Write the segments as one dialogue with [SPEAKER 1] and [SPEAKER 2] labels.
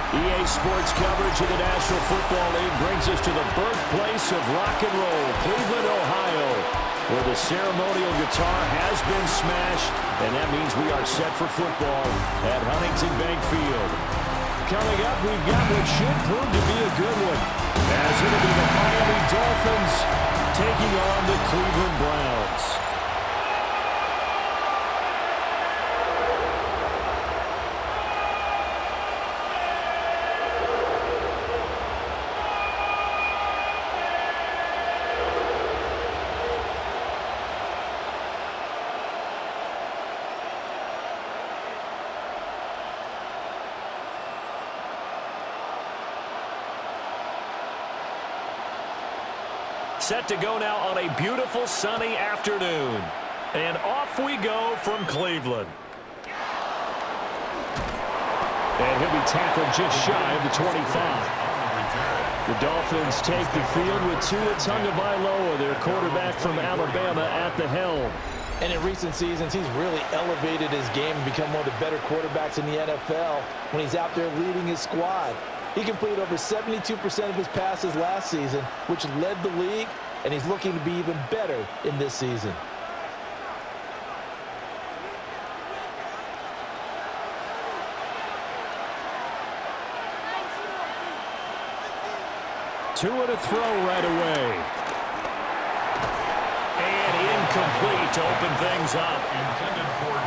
[SPEAKER 1] EA Sports coverage of the National Football League brings us to the birthplace of rock and roll, Cleveland, Ohio, where the ceremonial guitar has been smashed, and that means we are set for football at Huntington Bank Field. Coming up, we've got what should prove to be a good one, as it'll be the Miami Dolphins taking on the Cleveland Browns. Set to go now on a beautiful sunny afternoon. And off we go from Cleveland. And he'll be tackled just shy of the 25. The Dolphins take the field with Tua Tagovailoa, their quarterback from Alabama, at the helm.
[SPEAKER 2] And in recent seasons, he's really elevated his game and become one of the better quarterbacks in the NFL when he's out there leading his squad. He completed over 72% of his passes last season, which led the league, and he's looking to be even better in this season.
[SPEAKER 1] Tua to throw right away. And incomplete to open things up.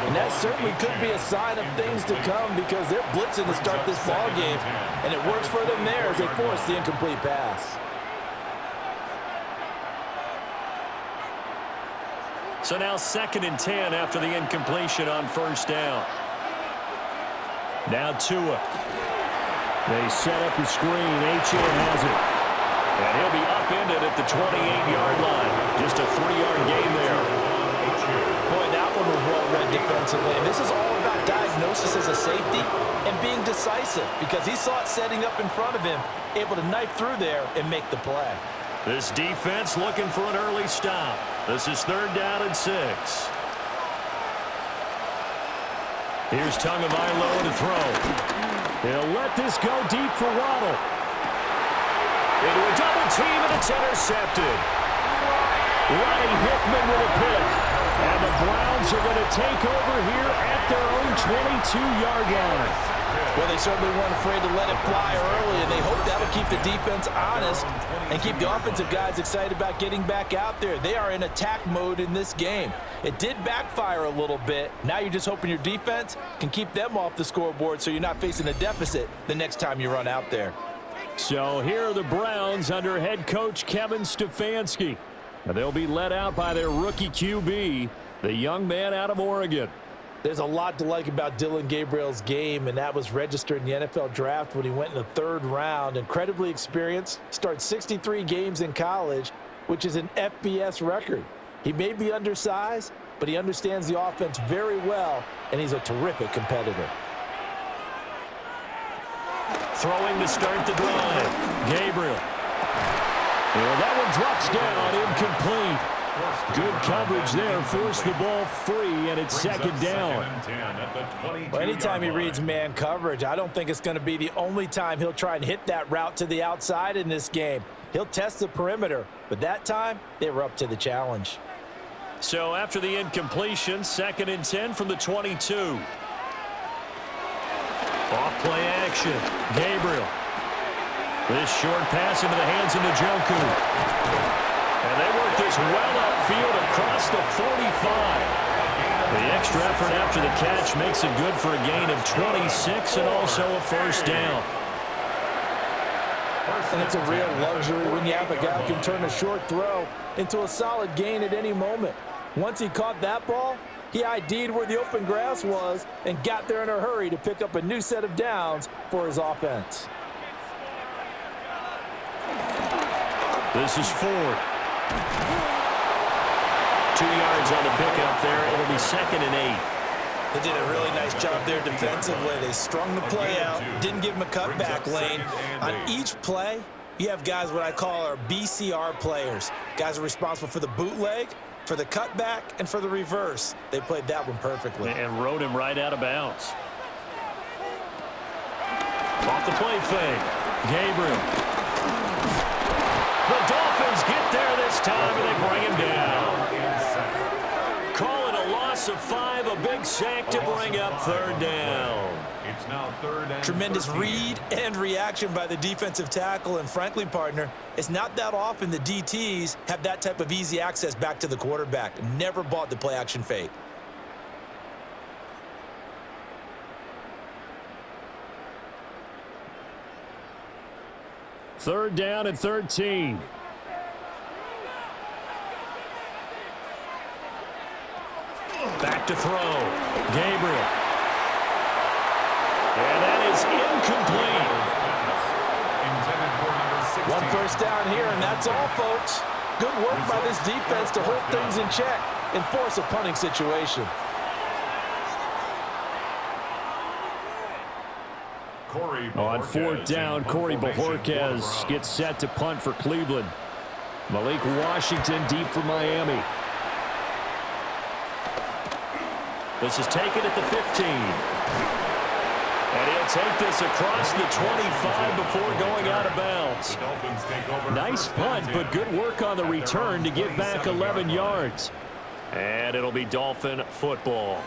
[SPEAKER 2] And that certainly could be a sign of things to come because they're blitzing to start this ball game, and it works for them there as they force the incomplete pass.
[SPEAKER 1] So now 2nd and 10 after the incompletion on first down. Now Tua. They set up the screen. H.A. has it. And he'll be upended at the 28-yard line. Just a 3-yard gain there.
[SPEAKER 2] Boy, that one was well read defensively. And this is all about diagnosis as a safety and being decisive because he saw it setting up in front of him, able to knife through there and make the play.
[SPEAKER 1] This defense looking for an early stop. This is 3rd down and 6. Here's Tagovailoa to throw. He'll let this go deep for Waddle. Into a double team, and it's intercepted. Ronnie Hickman with a pick. And the Browns are going to take over here at their own 22-yard line.
[SPEAKER 2] Well, they certainly weren't afraid to let it fly early, and they hope that'll keep the defense honest and keep the offensive guys excited about getting back out there. They are in attack mode in this game. It did backfire a little bit. Now you're just hoping your defense can keep them off the scoreboard so you're not facing a deficit the next time you run out there.
[SPEAKER 1] So here are the Browns under head coach Kevin Stefanski. They'll be led out by their rookie QB, the young man out of Oregon.
[SPEAKER 2] There's a lot to like about Dylan Gabriel's game, and that was registered in the NFL draft when he went in the 3rd round. Incredibly experienced, started 63 games in college, which is an FBS record. He may be undersized, but he understands the offense very well, and he's a terrific competitor.
[SPEAKER 1] Throwing to start the drive. Gabriel. And that one drops down, incomplete. Good coverage there, forced the ball free, and it's 2nd down.
[SPEAKER 2] Well, anytime he reads man coverage, I don't think it's going to be the only time he'll try and hit that route to the outside in this game. He'll test the perimeter, but that time, they were up to the challenge.
[SPEAKER 1] So after the incompletion, 2nd and 10 from the 22. Off-play action. Gabriel. This short pass into the hands of Njoku. And they work this well upfield across the 45. The extra effort after the catch makes it good for a gain of 26 and also a 1st down.
[SPEAKER 2] And it's a real luxury when you have a guy who can turn a short throw into a solid gain at any moment. Once he caught that ball, he ID'd where the open grass was and got there in a hurry to pick up a new set of downs for his offense.
[SPEAKER 1] This is Ford. 2 yards on the pickup there. It'll be 2nd and 8.
[SPEAKER 2] They did a really nice job there defensively. They strung the play out, didn't give him a cutback lane. On each play, you have guys what I call our BCR players. Guys are responsible for the bootleg, for the cutback, and for the reverse. They played that one perfectly.
[SPEAKER 1] And rode him right out of bounds. off the play fake. Gabriel. The Dolphins get there this time, and they bring him down. Call it a loss of 5, a big sack to bring up 3rd down.
[SPEAKER 3] It's now 3rd and
[SPEAKER 2] Tremendous
[SPEAKER 3] 13.
[SPEAKER 2] read and reaction by the defensive tackle, and frankly, partner, it's not that often the DTs have that type of easy access back to the quarterback. Never bought the play-action fake.
[SPEAKER 1] Third down and 13. Back to throw. Gabriel. And that is incomplete.
[SPEAKER 2] One first down here, and that's all, folks. Good work by this defense to hold things in check and force a punting situation.
[SPEAKER 1] On 4th down, Corey Bojorquez gets set to punt for Cleveland. Malik Washington deep for Miami. This is taken at the 15. And he'll take this across the 25 before going out of bounds. Nice punt, but good work on the return to get back 11 yards. And it'll be Dolphin football.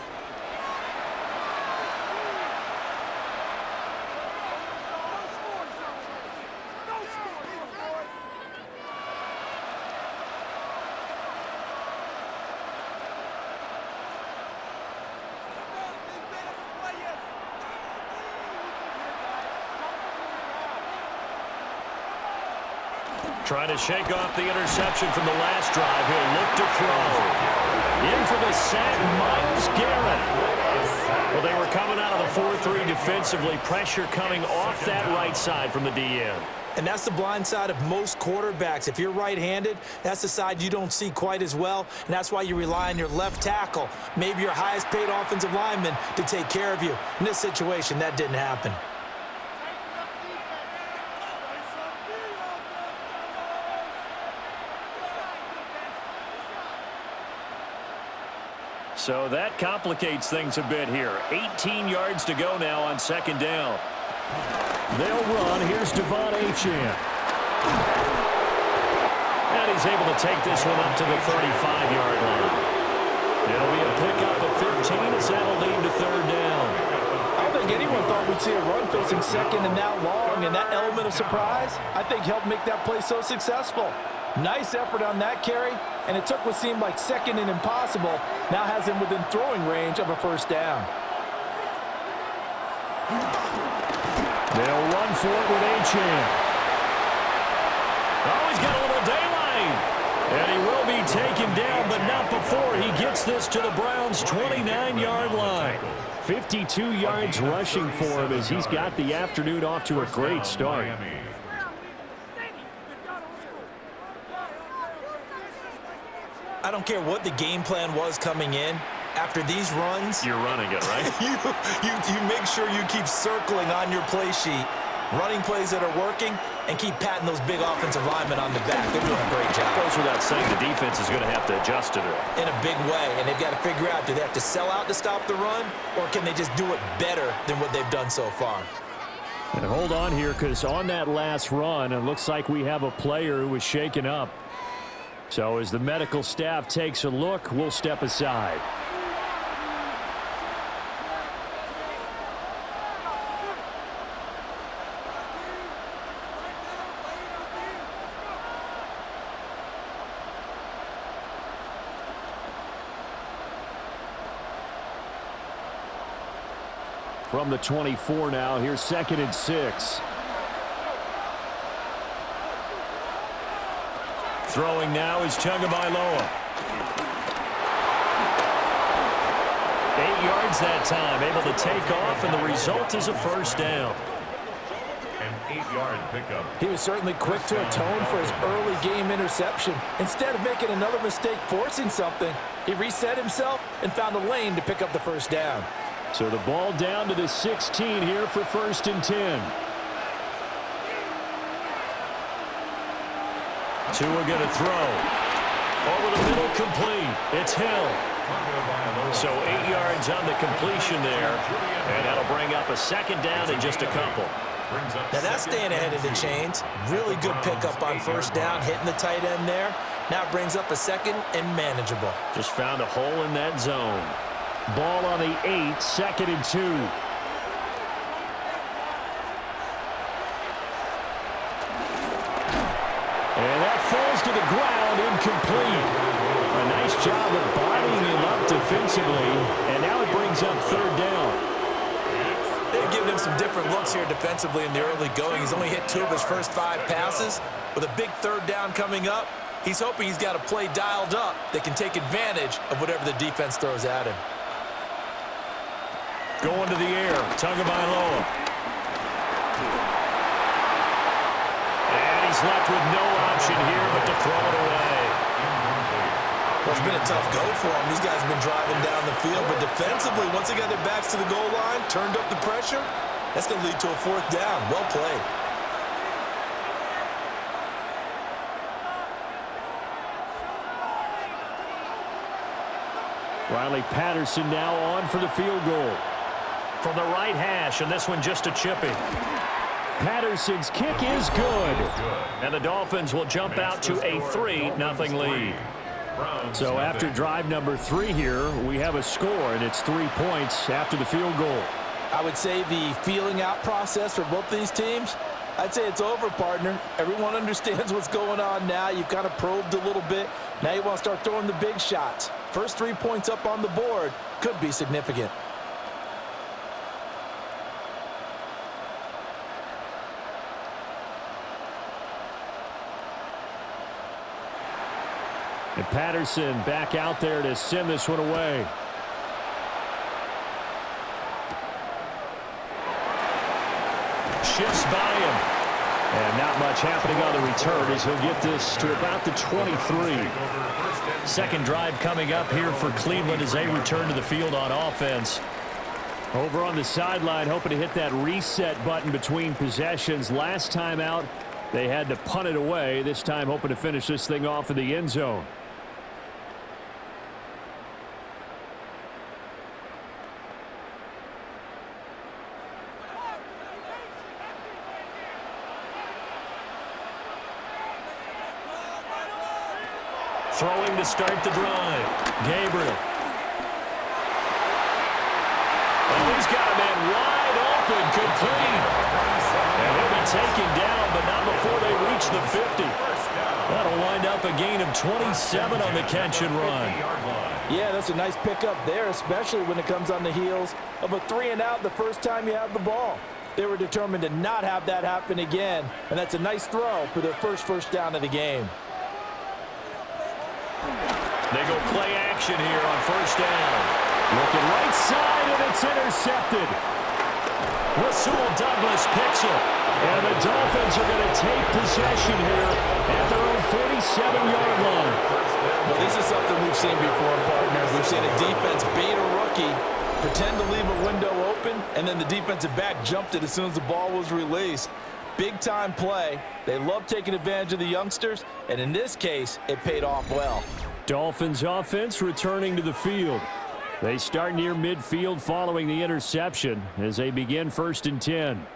[SPEAKER 1] Trying to shake off the interception from the last drive. He'll look to throw. In for the sack, Myles Garrett. Well, they were coming out of the 4-3 defensively. Pressure coming off that right side from the DN.
[SPEAKER 2] And that's the blind side of most quarterbacks. If you're right-handed, that's the side you don't see quite as well, and that's why you rely on your left tackle, maybe your highest-paid offensive lineman, to take care of you. In this situation, that didn't happen.
[SPEAKER 1] So that complicates things a bit here. 18 yards to go now on 2nd down. They'll run. Here's Devon Achane. And he's able to take this one up to the 35-yard line. It'll be a pickup of 15 as that'll lead to 3rd down.
[SPEAKER 2] I don't think anyone thought we'd see a run facing second and that long, and that element of surprise, I think, helped make that play so successful. Nice effort on that carry, and it took what seemed like second and impossible, now has him within throwing range of a 1st down.
[SPEAKER 1] They'll run for it with Achane. Oh, he's got a little daylight. And he will be taken down, but not before he gets this to the Browns' 29-yard line. 52 yards rushing for him as he's got the afternoon off to a great start.
[SPEAKER 2] I don't care what the game plan was coming in. After these runs,
[SPEAKER 1] you're running it, right?
[SPEAKER 2] you make sure you keep circling on your play sheet, running plays that are working, and keep patting those big offensive linemen on the back. They're doing a great job.
[SPEAKER 1] Goes without saying the defense is going to have to adjust to it.
[SPEAKER 2] In a big way, and they've got to figure out, do they have to sell out to stop the run, or can they just do it better than what they've done so far?
[SPEAKER 1] And hold on here, because on that last run, it looks like we have a player who was shaken up. So as the medical staff takes a look, we'll step aside. From the 24 now, here's 2nd and 6. Throwing now is Tagovailoa. 8 yards that time, able to take off, and the result is a 1st down.
[SPEAKER 3] An 8-yard pickup.
[SPEAKER 2] He was certainly quick to atone for his early game interception. Instead of making another mistake forcing something, he reset himself and found a lane to pick up the 1st down.
[SPEAKER 1] So the ball down to the 16 here for 1st and 10. Tua going to throw. Over the middle, complete. It's Hill. So 8 yards on the completion there. And that'll bring up a 2nd down in just a couple.
[SPEAKER 2] Now that's staying ahead of the chains. Really good pickup on first down, hitting the tight end there. Now brings up a second and manageable.
[SPEAKER 1] Just found a hole in that zone. Ball on the 8, 2nd and 2. And that falls to the ground, incomplete. A nice job of bodying him up defensively, and now it brings up 3rd down.
[SPEAKER 2] They've given him some different looks here defensively in the early going. He's only hit 2 of his first 5 passes. With a big 3rd down coming up, he's hoping he's got a play dialed up that can take advantage of whatever the defense throws at him.
[SPEAKER 1] Going to the air, Tagovailoa. And he's left with no option here but to throw it away.
[SPEAKER 2] Well, it's been a tough go for him. These guys have been driving down the field, but defensively, once they got their backs to the goal line, turned up the pressure, that's going to lead to a 4th down. Well played.
[SPEAKER 1] Riley Patterson now on for the field goal. From the right hash, and this one just a chippy. Patterson's kick is good. And the Dolphins will jump out to a 3-0 lead. So after drive number 3 here, we have a score, and it's 3 points after the field goal.
[SPEAKER 2] I would say the feeling out process for both these teams, I'd say it's over, partner. Everyone understands what's going on now. You've kind of probed a little bit. Now you want to start throwing the big shots. First 3 points up on the board could be significant.
[SPEAKER 1] And Patterson back out there to send this one away. Shifts by him. And not much happening on the return as he'll get this to about the 23. Second drive coming up here for Cleveland as they return to the field on offense. Over on the sideline, hoping to hit that reset button between possessions. Last time out, they had to punt it away. This time hoping to finish this thing off in the end zone. Throwing to start the drive. Gabriel. Oh, he's got a man wide open, complete. And he'll be taken down, but not before they reach the 50. That'll wind up a gain of 27 on the catch and run.
[SPEAKER 2] Yeah, that's a nice pickup there, especially when it comes on the heels of a 3-and-out the first time you have the ball. They were determined to not have that happen again, and that's a nice throw for their first down of the game.
[SPEAKER 1] They go play action here on first down. Looking right side, and it's intercepted. Rasul Douglas picks it. And the Dolphins are going to take possession here at their own 47-yard line.
[SPEAKER 2] Well, this is something we've seen before, partners. We've seen a defense bait a rookie, pretend to leave a window open, and then the defensive back jumped it as soon as the ball was released. Big-time play. They love taking advantage of the youngsters, and in this case, it paid off well.
[SPEAKER 1] Dolphins offense returning to the field. They start near midfield following the interception as they begin 1st and 10.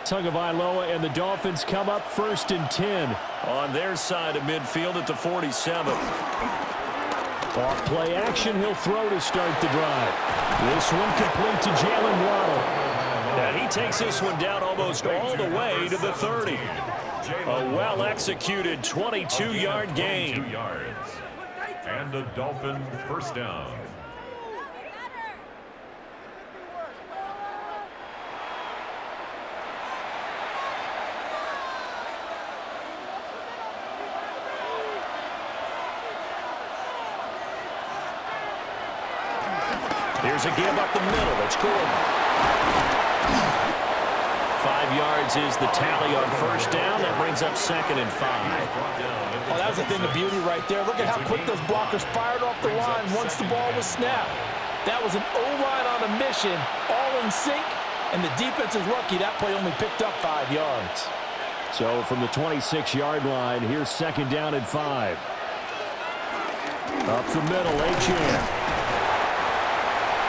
[SPEAKER 1] Tagovailoa and the Dolphins come up 1st and 10 on their side of midfield at the 47. Off play action, he'll throw to start the drive. This one complete to Jalen Waddle. And he takes this one down almost all the way to the 30. A well-executed 22-yard gain.
[SPEAKER 3] And the Dolphin first down.
[SPEAKER 1] Here's a give up the middle. It's Gordon. 5 yards is the tally on first down. That brings up 2nd and 5.
[SPEAKER 2] Oh, that was a thing of beauty right there. Look at how quick those blockers fired off the line once the ball was snapped. That was an O-line on a mission, all in sync, And the defense is lucky that play only picked up 5 yards.
[SPEAKER 1] So from the 26-yard line, here's second down and 5. Up the middle, Achane.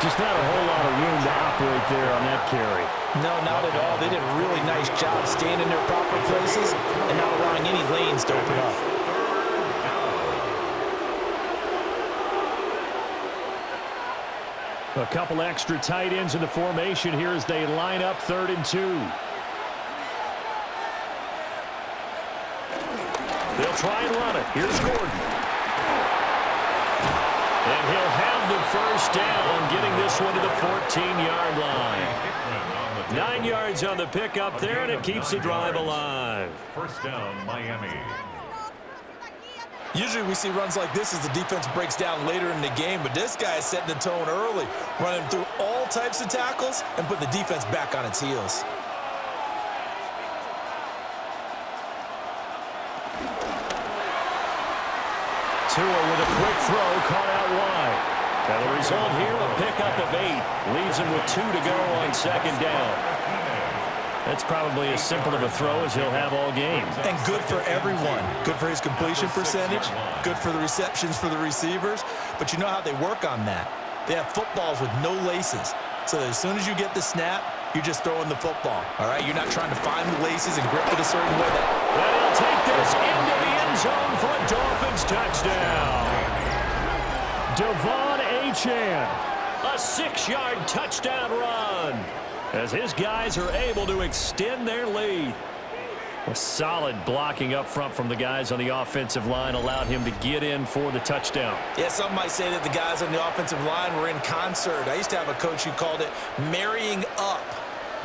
[SPEAKER 1] Just not a whole lot of room to operate there on that carry.
[SPEAKER 2] No, not at all. They did a really nice job staying in their proper places and not allowing any lanes to open up.
[SPEAKER 1] A couple extra tight ends in the formation here as they line up 3rd and 2. They'll try and run it. Here's Gordon. And he'll have the first down, getting this one to the 14-yard line. 9 yards on the pickup there, and it keeps the drive alive.
[SPEAKER 3] First down, Miami.
[SPEAKER 2] Usually we see runs like this as the defense breaks down later in the game, but this guy is setting the tone early, running through all types of tackles and putting the defense back on its heels.
[SPEAKER 1] Tua with a quick throw, caught out wide. And the result here, a pickup of 8. Leaves him with 2 to go on second down. That's probably as simple of a throw as he'll have all game.
[SPEAKER 2] And good for everyone. Good for his completion percentage. Good for the receptions for the receivers. But you know how they work on that. They have footballs with no laces. So as soon as you get the snap, you're just throwing the football. All right? You're not trying to find the laces and grip it a certain way.
[SPEAKER 1] And he'll take this into the end zone for a Dolphins touchdown. Devon Achane, a 6-yard touchdown run, as his guys are able to extend their lead. A solid blocking up front from the guys on the offensive line allowed him to get in for the touchdown.
[SPEAKER 2] Yeah, some might say that the guys on the offensive line were in concert. I used to have a coach who called it marrying up,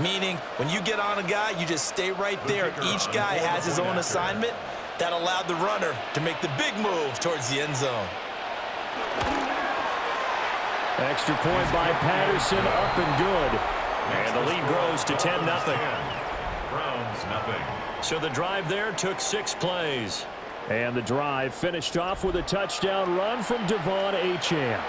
[SPEAKER 2] meaning when you get on a guy, you just stay right there. Each guy has his own assignment. That allowed the runner to make the big move towards the end zone.
[SPEAKER 1] Extra point by Patterson, up and good. And the lead grows to 10-0.
[SPEAKER 3] Browns, nothing.
[SPEAKER 1] So the drive there took 6 plays. And the drive finished off with a touchdown run from Devon Achane.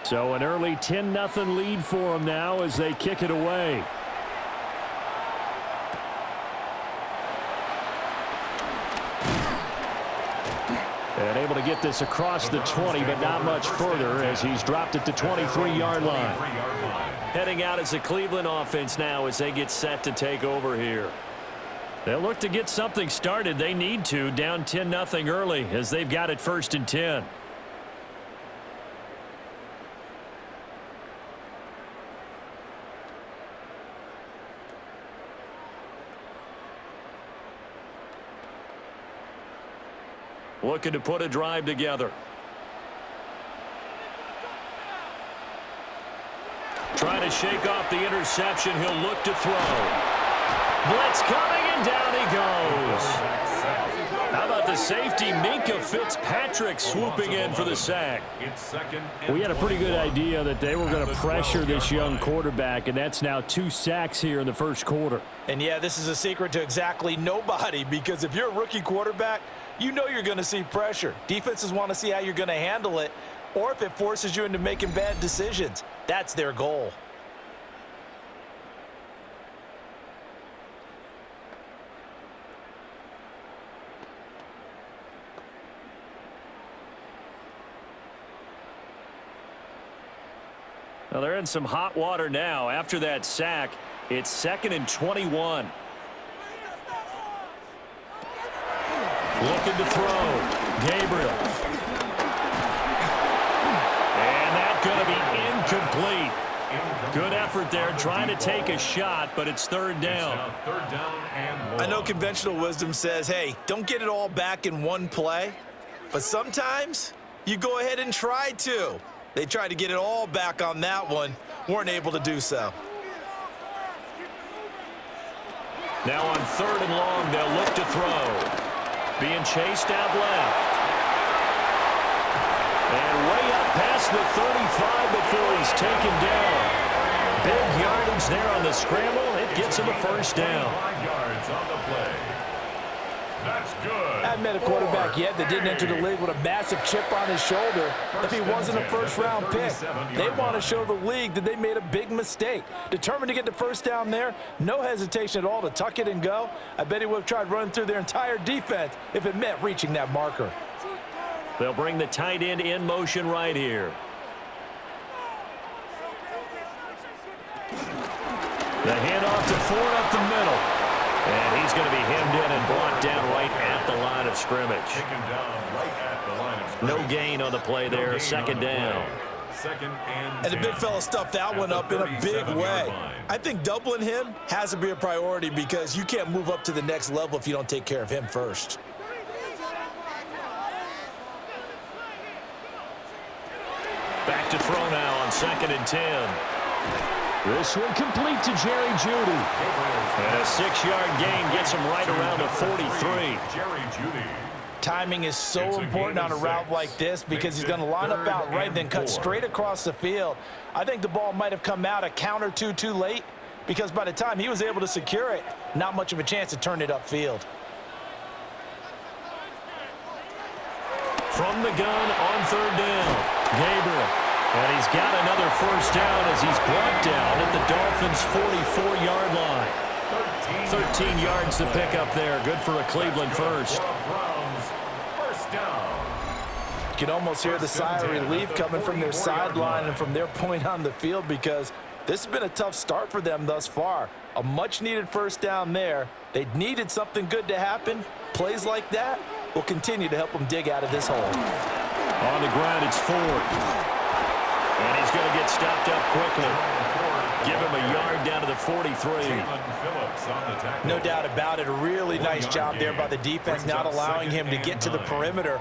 [SPEAKER 1] So an early 10-0 lead for them now as they kick it away. And able to get this across the 20, but not much further as he's dropped it to 23-yard line. Heading out as the Cleveland offense now as they get set to take over here. They'll look to get something started. They need to, down 10-0 early as they've got it 1st and 10. Looking to put a drive together. Trying to shake off the interception. He'll look to throw. Blitz coming, and down he goes. How about the safety, Minka Fitzpatrick, swooping in for the sack. We had a pretty good idea that they were going to pressure this young quarterback, and that's now 2 sacks here in the first quarter.
[SPEAKER 2] And, yeah, this is a secret to exactly nobody, because if you're a rookie quarterback, you know you're going to see pressure. Defenses want to see how you're going to handle it, or if it forces you into making bad decisions. That's their goal.
[SPEAKER 1] Well, they're in some hot water now. After that sack, it's 2nd and 21. Looking to throw. Gabriel. And that's going to be incomplete. Good effort there, trying to take a shot, but it's 3rd down.
[SPEAKER 2] I know conventional wisdom says, hey, don't get it all back in one play. But sometimes you go ahead and try to. They tried to get it all back on that one. Weren't able to do so.
[SPEAKER 1] Now on 3rd and long, they'll look to throw. Being chased out left. And way up past the 35 before he's taken down. Big yardage there on the scramble. It gets him a first down.
[SPEAKER 3] 5 yards on the play. That's good.
[SPEAKER 2] I haven't met a quarterback yet that didn't enter the league with a massive chip on his shoulder if he wasn't a first-round pick. They want to show the league that they made a big mistake. Determined to get the first down there, no hesitation at all to tuck it and go. I bet he would have tried running through their entire defense if it meant reaching that marker.
[SPEAKER 1] They'll bring the tight end in motion right here. The handoff to Ford up the middle. And he's going to be hemmed in and brought down right at the line of scrimmage.
[SPEAKER 3] Taken down right at the line of scrimmage.
[SPEAKER 1] No gain on the play there. Second down.
[SPEAKER 3] Second and
[SPEAKER 2] the big fella stuffed that one up in a big way. I think doubling him has to be a priority because you can't move up to the next level if you don't take care of him first.
[SPEAKER 1] Back to throw now on 2nd and 10. This one complete to Jerry Jeudy. And a 6-yard gain gets him right around the 43.
[SPEAKER 3] Jerry Jeudy.
[SPEAKER 2] Timing is so important on a route like this because he's going to line up out right, then cut straight across the field. I think the ball might have come out a count or two too late because by the time he was able to secure it, not much of a chance to turn it upfield.
[SPEAKER 1] From the gun on 3rd down, Gabriel. And he's got another first down as he's brought down at the Dolphins' 44-yard line. 13 yards to pick up there. Good for a Cleveland first.
[SPEAKER 3] First down.
[SPEAKER 2] You can almost hear the sigh of relief coming from their sideline and from their point on the field because this has been a tough start for them thus far. A much-needed first down there. They needed something good to happen. Plays like that will continue to help them dig out of this hole.
[SPEAKER 1] On the ground, it's Ford. And he's going to get stopped up quickly. Give him a yard down to the 43.
[SPEAKER 2] No doubt about it. A really nice job there by the defense, not allowing him to get to the perimeter.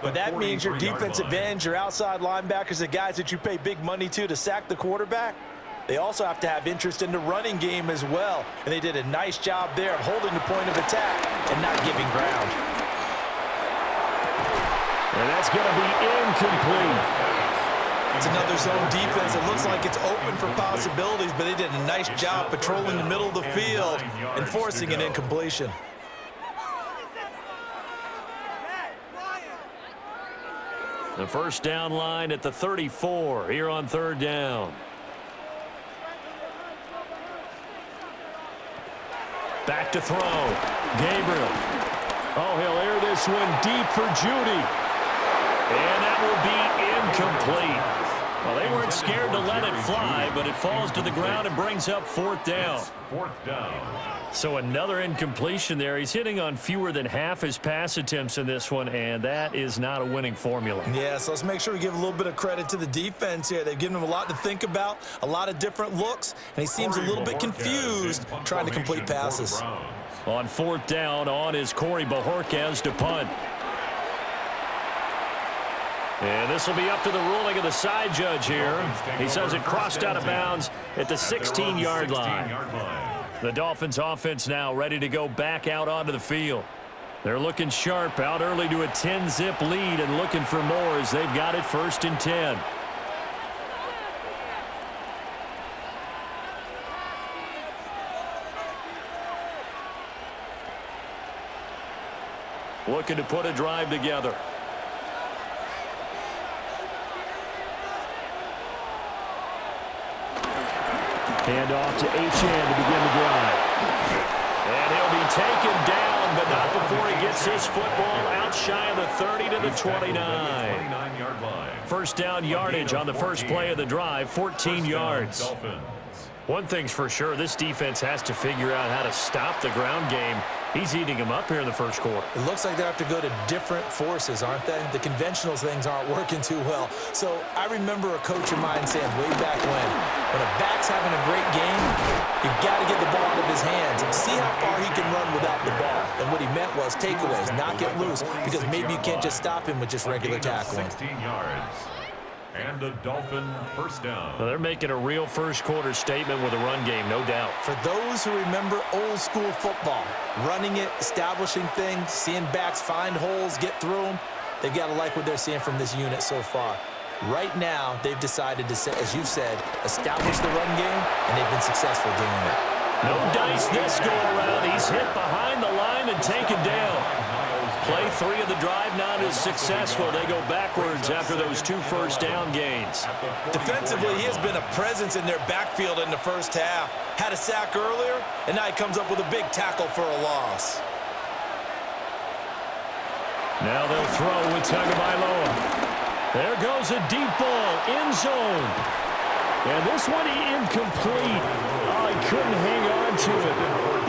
[SPEAKER 2] But that means your defensive ends, your outside linebackers, the guys that you pay big money to sack the quarterback, they also have to have interest in the running game as well. And they did a nice job there of holding the point of attack and not giving ground.
[SPEAKER 1] And that's going to be incomplete.
[SPEAKER 2] It's another zone defense. It looks like it's open for possibilities, but they did a nice job patrolling the middle of the field and forcing an incompletion.
[SPEAKER 1] The first down line at the 34 here on 3rd down. Back to throw. Gabriel. Oh, he'll air this one deep for Jeudy. And that will be incomplete. Well, they weren't scared to let it fly, but it falls to the ground and brings up 4th down.
[SPEAKER 3] 4th down.
[SPEAKER 1] So another incompletion there. He's hitting on fewer than half his pass attempts in this one, and that is not a winning formula.
[SPEAKER 2] Yeah, so let's make sure we give a little bit of credit to the defense here. They've given him a lot to think about, a lot of different looks, and he seems a little bit confused trying to complete passes.
[SPEAKER 1] On 4th down, on is Corey Bojorquez to punt. And this will be up to the ruling of the side judge here. He says it crossed out of bounds at the 16-yard line. The Dolphins offense now ready to go back out onto the field. They're looking sharp, out early to a 10-zip lead and looking for more as they've got it 1st and 10. Looking to put a drive together. Hand off to HN to begin the drive. And he'll be taken down, but not before he gets his football out shy of the 30 to the 29. First down yardage on the first play of the drive, 14 yards. One thing's for sure, this defense has to figure out how to stop the ground game. He's eating them up here in the first quarter.
[SPEAKER 2] It looks like they have to go to different forces, aren't they? The conventional things aren't working too well. So I remember a coach of mine saying way back when a back's having a great game, you've got to get the ball out of his hands and see how far he can run without the ball. And what he meant was takeaways, not get loose, because maybe you can't just stop him with just regular tackling.
[SPEAKER 3] 16 yards. And a Dolphin first down.
[SPEAKER 1] Well, they're making a real first quarter statement with a run game, no doubt.
[SPEAKER 2] For those who remember old school football, running it, establishing things, seeing backs find holes, get through them, They've got to like what they're seeing from this unit so far. Right now, they've decided to, as you've said, establish the run game, and they've been successful doing that.
[SPEAKER 1] No dice this go-around. He's hit behind the line and taken down. Play 3 of the drive not as successful. They go backwards after those 2 first down gains.
[SPEAKER 2] Defensively, he has been a presence in their backfield in the first half. Had a sack earlier, and now he comes up with a big tackle for a loss.
[SPEAKER 1] Now they'll throw with Tagovailoa. There goes a deep ball, end zone. And this one incomplete. Oh, he couldn't hang on to it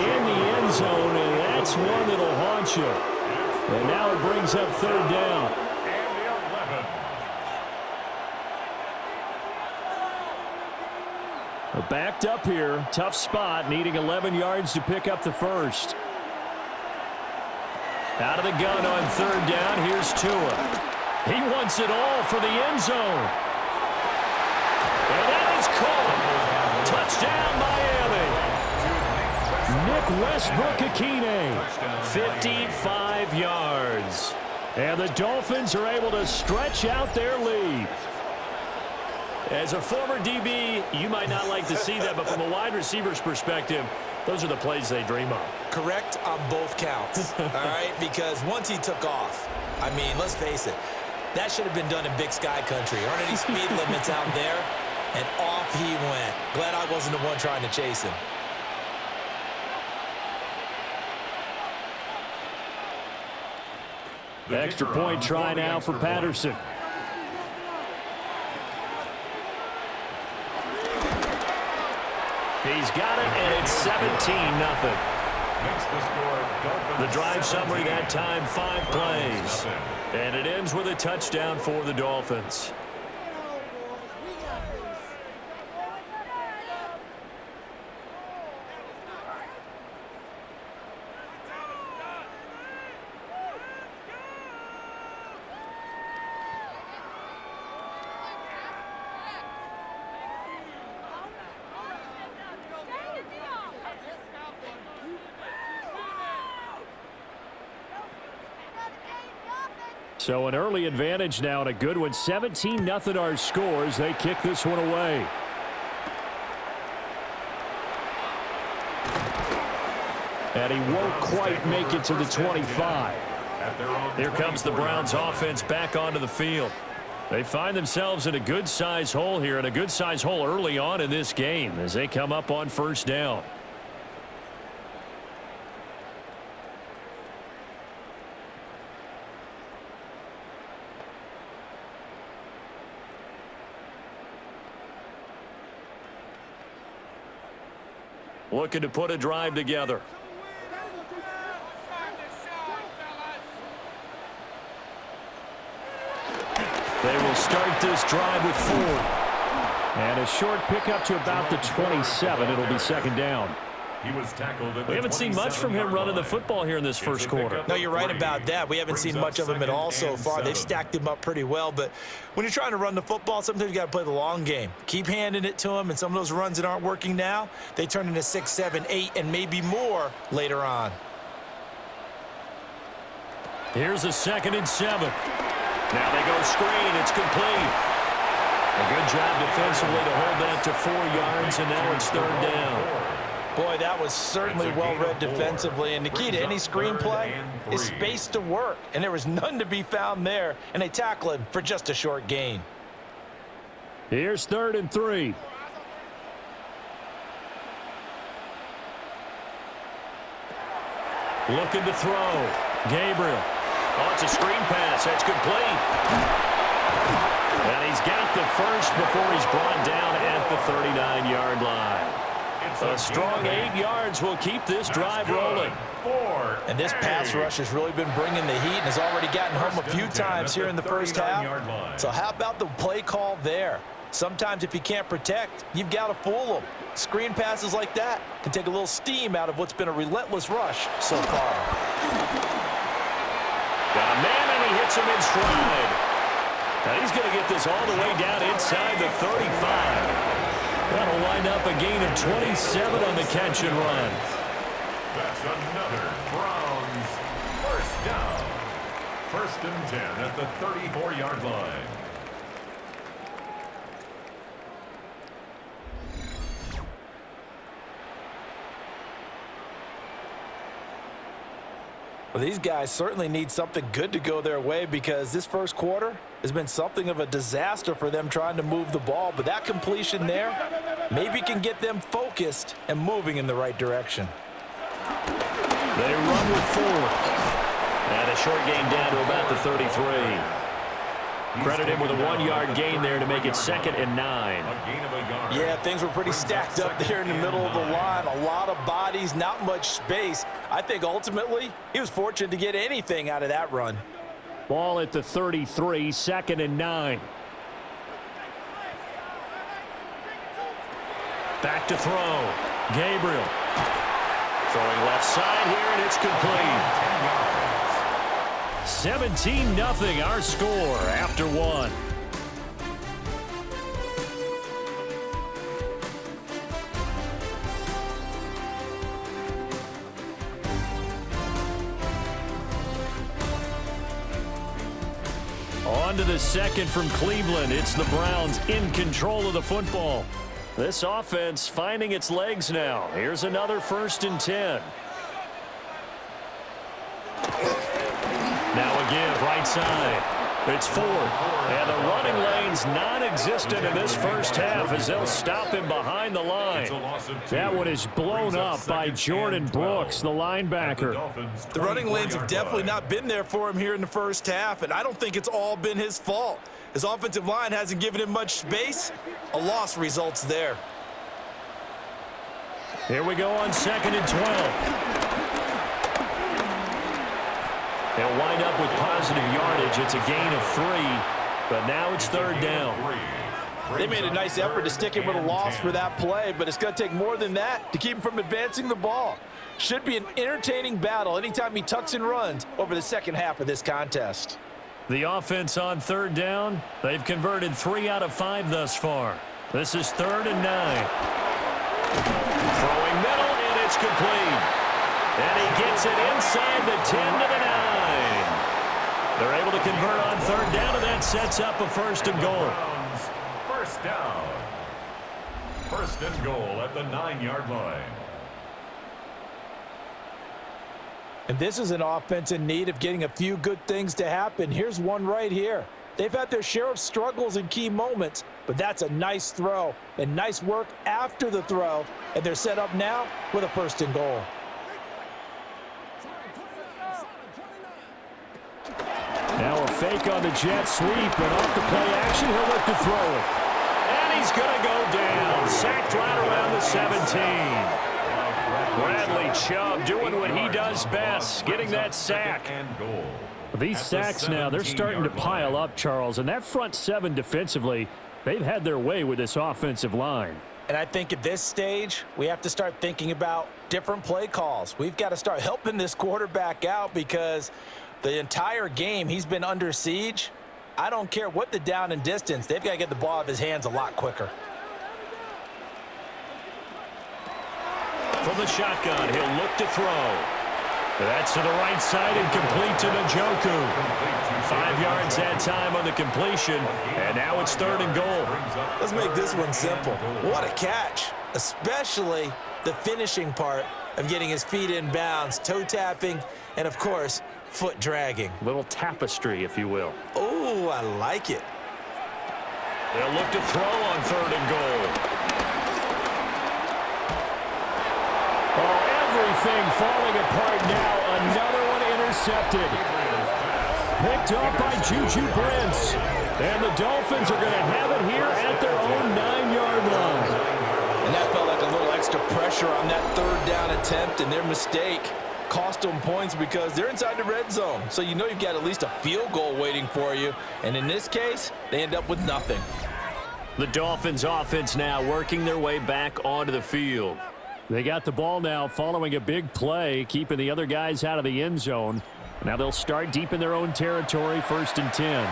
[SPEAKER 1] in the end zone, and that's one that'll haunt you. And now it brings up 3rd down. They're backed up here. Tough spot, needing 11 yards to pick up the first. Out of the gun on 3rd down. Here's Tua. He wants it all for the end zone. And that is caught. Touchdown, Miami. Nick Westbrook-Akine, 55 yards. And the Dolphins are able to stretch out their lead. As a former DB, you might not like to see that, but from a wide receiver's perspective, those are the plays they dream of.
[SPEAKER 2] Correct on both counts, all right? Because once he took off, I mean, let's face it, that should have been done in Big Sky Country. Aren't any speed limits out there? And off he went. Glad I wasn't the one trying to chase him.
[SPEAKER 1] The extra point try now for Patterson. He's got it, and it's 17-0. The drive summary that time, 5 plays. And it ends with a touchdown for the Dolphins. So an early advantage now, and a good one. 17-0 our scores. They kick this one away. And he won't quite make it to the 25. Here comes the Browns offense back onto the field. They find themselves in a good-size hole here, and a good-size hole early on in this game as they come up on 1st down. Looking to put a drive together. They will start this drive with 4. And a short pickup to about the 27. It'll be 2nd down.
[SPEAKER 3] He was tackled at
[SPEAKER 1] We haven't seen much from him running the football here in this first quarter.
[SPEAKER 2] No, you're right about that. We haven't seen much of him at all so far. They've stacked him up pretty well, but when you're trying to run the football, sometimes you got to play the long game. Keep handing it to him, and some of those runs that aren't working now, they turn into 6, 7, 8, and maybe more later on.
[SPEAKER 1] Here's a 2nd and 7. Now they go screen. It's complete. A good job defensively to hold that to 4 yards, and now it's 3rd down.
[SPEAKER 2] Boy, that was certainly well-read defensively, and the key to any screenplay is space to work, and there was none to be found there, and they tackle him for just a short gain.
[SPEAKER 1] Here's 3rd and 3. Looking to throw. Gabriel. Oh, it's a screen pass. That's complete. And he's got the first before he's brought down at the 39-yard line. A strong 8 yards will keep this drive rolling.
[SPEAKER 2] And this pass rush has really been bringing the heat and has already gotten home a few times here in the first half. So how about the play call there? Sometimes if you can't protect, you've got to fool them. Screen passes like that can take a little steam out of what's been a relentless rush so far.
[SPEAKER 1] Got a man, and he hits him in stride. Now he's going to get this all the way down inside the 35. That'll wind up a gain of 27 on the catch and run.
[SPEAKER 3] That's another Browns first down. First and 10 at the 34-yard line.
[SPEAKER 2] Well, these guys certainly need something good to go their way because this first quarter has been something of a disaster for them trying to move the ball. But that completion there maybe can get them focused and moving in the right direction.
[SPEAKER 1] They run with 4. And a short gain down to about the 33. Credit him with a 1-yard gain there to make it 2nd and 9.
[SPEAKER 2] Yeah, things were pretty stacked up there in the middle of the line. A lot of bodies, not much space. I think ultimately he was fortunate to get anything out of that run.
[SPEAKER 1] Ball at the 33, 2nd and 9. Back to throw. Gabriel. Throwing left side here, and it's complete. 17-0 our score after 1. On to the second from Cleveland. It's the Browns in control of the football. This offense finding its legs now. Here's another 1st and 10. Now a give, right side. It's Ford. And the running lane's non-existent in this first half as they'll stop him behind the line. That one is blown up by Jordan Brooks, the linebacker.
[SPEAKER 2] The running lanes have definitely not been there for him here in the first half, and I don't think it's all been his fault. His offensive line hasn't given him much space. A loss results there.
[SPEAKER 1] Here we go on 2nd and 12. They'll wind up with positive yardage. It's a gain of 3, but now it's 3rd down.
[SPEAKER 2] They made a nice effort to stick him with a loss for that play, but it's going to take more than that to keep him from advancing the ball. Should be an entertaining battle anytime he tucks and runs over the second half of this contest.
[SPEAKER 1] The offense on 3rd down, they've converted 3 out of 5 thus far. This is 3rd and 9. Throwing middle, and it's complete. And he gets it inside the 10 to the 9. They're able to convert on 3rd down, and that sets up a 1st and goal.
[SPEAKER 3] First down. 1st and goal at the 9-yard line.
[SPEAKER 2] And this is an offense in need of getting a few good things to happen. Here's one right here. They've had their share of struggles in key moments, but that's a nice throw and nice work after the throw, and they're set up now with a 1st and goal.
[SPEAKER 1] Now a fake on the jet sweep, and off the play action, he'll look to throw it. And he's going to go down. Sacked right around the 17. Bradley Chubb doing what he does best, getting that sack. These sacks now, they're starting to pile up, Charles, and that front 7 defensively, they've had their way with this offensive line.
[SPEAKER 2] And I think at this stage, we have to start thinking about different play calls. We've got to start helping this quarterback out because the entire game he's been under siege. I don't care what the down and distance, they've got to get the ball out of his hands a lot quicker.
[SPEAKER 1] From the shotgun, he'll look to throw. That's to the right side and complete to Njoku. 5 yards that time on the completion, and now it's 3rd and goal.
[SPEAKER 2] Let's make this one simple. What a catch, especially the finishing part of getting his feet in bounds, toe tapping, and of course, foot dragging.
[SPEAKER 1] Little tapestry, if you will.
[SPEAKER 2] Oh, I like it.
[SPEAKER 1] They'll look to throw on 3rd and goal. Oh, everything falling apart now. Another one intercepted. Picked up by Juju Brents. And the Dolphins are going to have it here at their own 9-yard line.
[SPEAKER 2] And that felt like a little extra pressure on that 3rd down attempt, and their mistake cost them points because they're inside the red zone. So you know you've got at least a field goal waiting for you. And in this case, they end up with nothing.
[SPEAKER 1] The Dolphins offense now working their way back onto the field. They got the ball now following a big play, keeping the other guys out of the end zone. Now they'll start deep in their own territory, 1st and 10.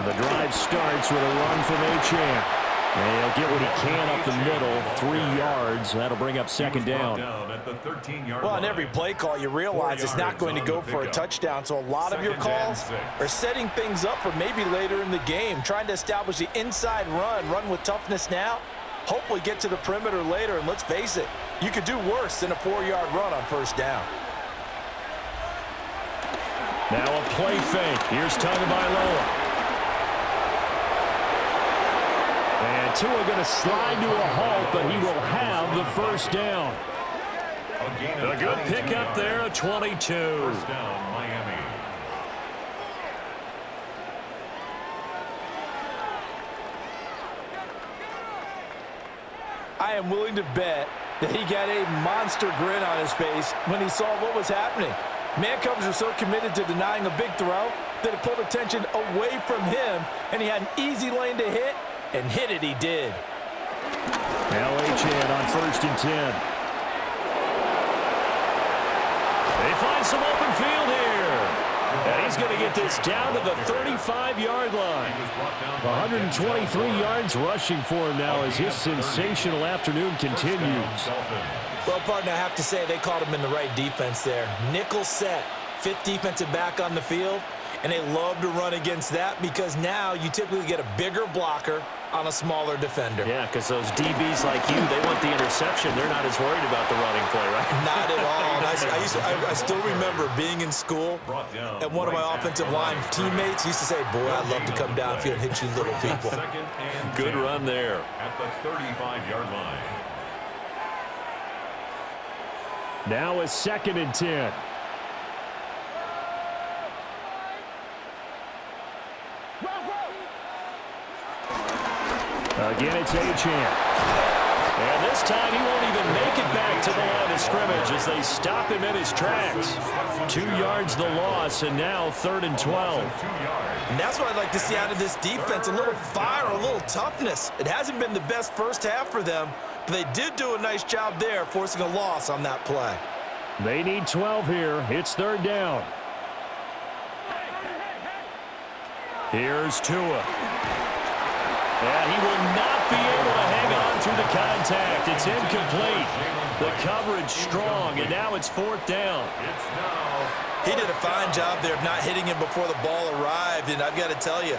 [SPEAKER 1] The drive starts with a run from Achane. And he'll get what he can up the middle, 3 yards. That'll bring up second down.
[SPEAKER 3] At the 13-yard
[SPEAKER 2] well, on
[SPEAKER 3] line.
[SPEAKER 2] every play call, you realize it's not going to go for a touchdown. So a lot of your calls are setting things up for maybe later in the game, trying to establish the inside run with toughness now, hopefully get to the perimeter later. And let's face it, you could do worse than a 4-yard run on first down.
[SPEAKER 1] Now a play fake. Here's Tagovailoa. And Tua going to slide to a halt, but he will have the first down. A good pickup there at 22.
[SPEAKER 3] First down, Miami.
[SPEAKER 2] I am willing to bet that he got a monster grin on his face when he saw what was happening. Man-coverage were so committed to denying a big throw that it pulled attention away from him, and he had an easy lane to hit, and hit it he did.
[SPEAKER 1] Now Achane on 1st and 10. They find some open field here. And he's going to get this down to the 35-yard line. 123 yards rushing for him now as his sensational afternoon continues.
[SPEAKER 2] Well, partner, I have to say they caught him in the right defense there. Nickel set, 5th defensive back on the field, and they love to run against that because now you typically get a bigger blocker on a smaller defender.
[SPEAKER 4] Yeah, because those DBs like you, they want the interception. They're not as worried about the running play, right?
[SPEAKER 2] Not at all. I still remember being in school, and one of my offensive line teammates used to say, boy, I'd love to come downfield and hit you little people.
[SPEAKER 4] Good run there.
[SPEAKER 3] At the 35-yard line.
[SPEAKER 1] Now a 2nd and 10. Again, it's Achane. And this time he won't even make it back to the line of scrimmage as they stop him in his tracks. 2 yards the loss, and now 3rd and 12.
[SPEAKER 2] And that's what I'd like to see out of this defense, a little fire, a little toughness. It hasn't been the best first half for them, but they did do a nice job there forcing a loss on that play.
[SPEAKER 1] They need 12 here. It's 3rd down. Here's Tua. And he will not be able to hang on through the contact. It's incomplete. The coverage strong, and now it's 4th down.
[SPEAKER 2] He did a fine job there of not hitting him before the ball arrived, and I've got to tell you,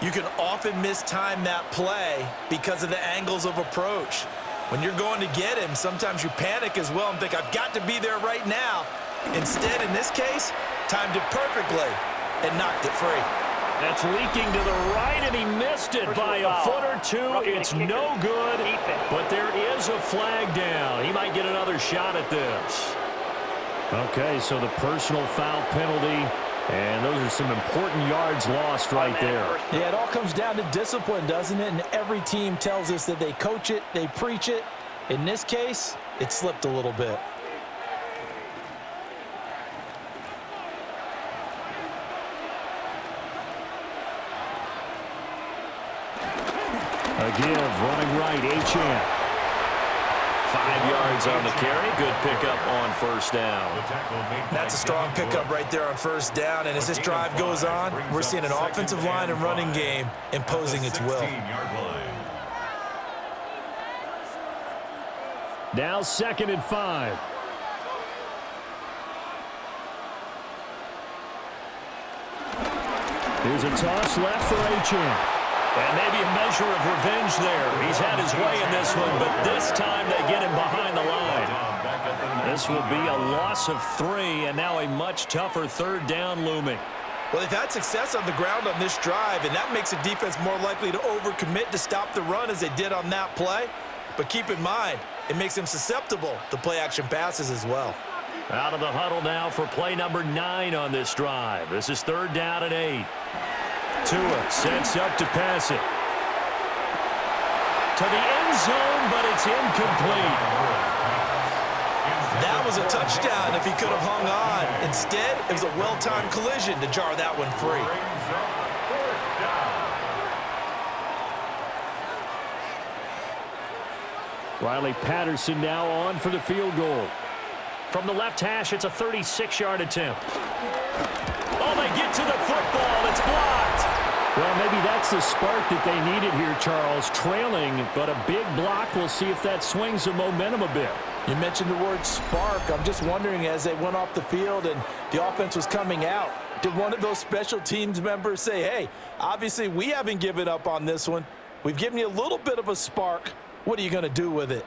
[SPEAKER 2] you can often mistime that play because of the angles of approach. When you're going to get him, sometimes you panic as well and think, I've got to be there right now. Instead, in this case, timed it perfectly and knocked it free.
[SPEAKER 1] That's leaking to the right, and he missed it by a foot or two. It's no good, but there is a flag down. He might get another shot at this. Okay, so the personal foul penalty, and those are some important yards lost right there.
[SPEAKER 2] Yeah, it all comes down to discipline, doesn't it? And every team tells us that they coach it, they preach it. In this case, it slipped a little bit.
[SPEAKER 1] A give, running right, Achane.
[SPEAKER 4] 5 yards on the carry. Good pickup on first down.
[SPEAKER 2] That's a strong pickup right there on first down. And as this drive goes on, we're seeing an offensive line and running game imposing its will.
[SPEAKER 1] Now 2nd and 5. Here's a toss left for Achane. And maybe a measure of revenge there. He's had his way in this one, but this time they get him behind the line. This will be a loss of 3, and now a much tougher 3rd down looming.
[SPEAKER 2] Well, they've had success on the ground on this drive, and that makes a defense more likely to overcommit to stop the run as they did on that play. But keep in mind, it makes them susceptible to play-action passes as well.
[SPEAKER 1] Out of the huddle now for play number 9 on this drive. This is 3rd down and 8. Tua sets up to pass it. To the end zone, but it's incomplete.
[SPEAKER 2] That was a touchdown if he could have hung on. Instead, it was a well-timed collision to jar that one free.
[SPEAKER 1] Riley Patterson now on for the field goal. From the left hash, it's a 36-yard attempt. Oh, they get to the football. It's blocked. that's the spark that they needed here, Charles. Trailing, but a big block. We'll see if that swings the momentum a bit.
[SPEAKER 2] You mentioned the word spark. I'm just wondering, as they went off the field and the offense was coming out, did one of those special teams members say, hey, obviously we haven't given up on this one. We've given you a little bit of a spark. What are you going to do with it?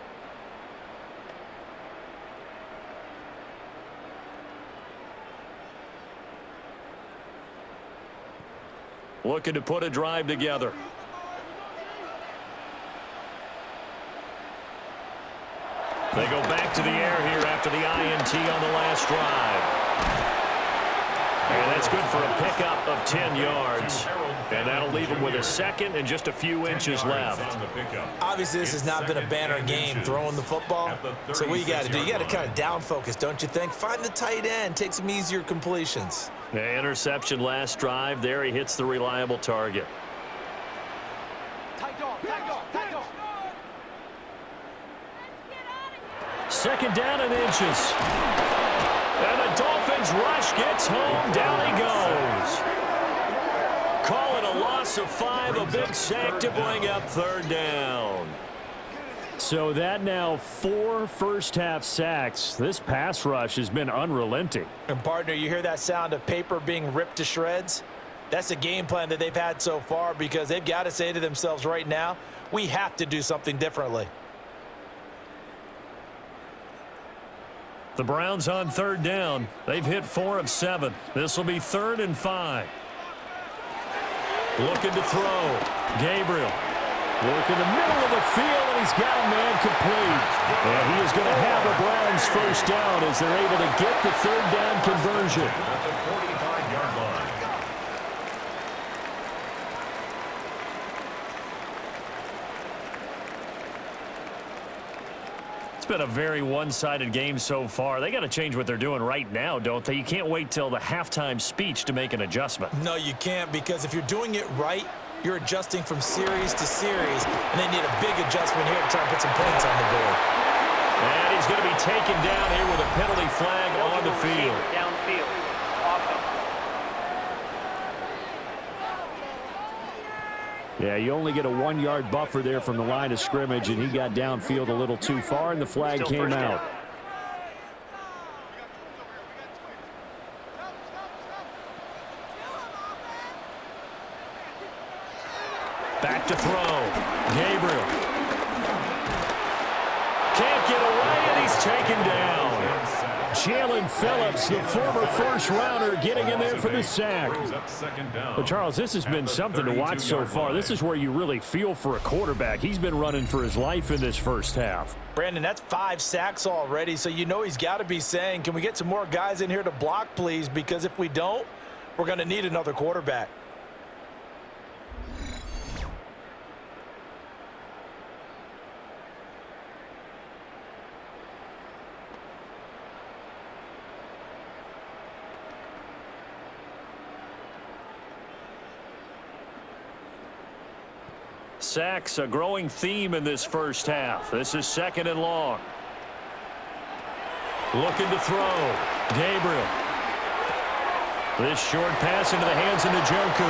[SPEAKER 1] Looking to put a drive together. They go back to the air here after the INT on the last drive. And that's good for a pickup of 10 yards. And that'll leave them with a second and just a few inches left.
[SPEAKER 2] Obviously, this has not been a banner game throwing the football. So what you got to do, you got to kind of down focus, don't you think? Find the tight end, take some easier completions.
[SPEAKER 1] The interception last drive. There he hits the reliable target. Second down and inches. And the Dolphins rush gets home. Down he goes. Call it a loss of 5, a big sack to bring up third down. So that now 4 first-half sacks. This pass rush has been unrelenting.
[SPEAKER 2] And, partner, you hear that sound of paper being ripped to shreds? That's a game plan that they've had so far because they've got to say to themselves right now, we have to do something differently.
[SPEAKER 1] The Browns on third down. They've hit 4 of 7. This will be 3rd and 5. Looking to throw. Gabriel. Working the middle of the field, and he's got a man complete. And he is going to have the Browns first down as they're able to get the third down conversion.
[SPEAKER 3] At the 45-yard line.
[SPEAKER 1] It's been a very one-sided game so far. They got to change what they're doing right now, don't they? You can't wait till the halftime speech to make an adjustment.
[SPEAKER 2] No, you can't, because if you're doing it right, you're adjusting from series to series, and they need a big adjustment here to try and put some points on the board.
[SPEAKER 1] And he's going to be taken down here with a penalty flag on the field.
[SPEAKER 5] Downfield.
[SPEAKER 1] Yeah, you only get a 1-yard buffer there from the line of scrimmage, and he got downfield a little too far, and the flag came out. Back to throw. Gabriel. Can't get away, and he's taken down. Jalen Phillips, the former first-rounder, getting in there for the sack. But, Charles, this has been something to watch so far. This is where you really feel for a quarterback. He's been running for his life in this first half.
[SPEAKER 2] Brandon, that's 5 sacks already, so you know he's got to be saying, can we get some more guys in here to block, please? Because if we don't, we're going to need another quarterback.
[SPEAKER 1] Sacks, a growing theme in this first half. This is 2nd and long. Looking to throw. Gabriel. This short pass into the hands of Njoku.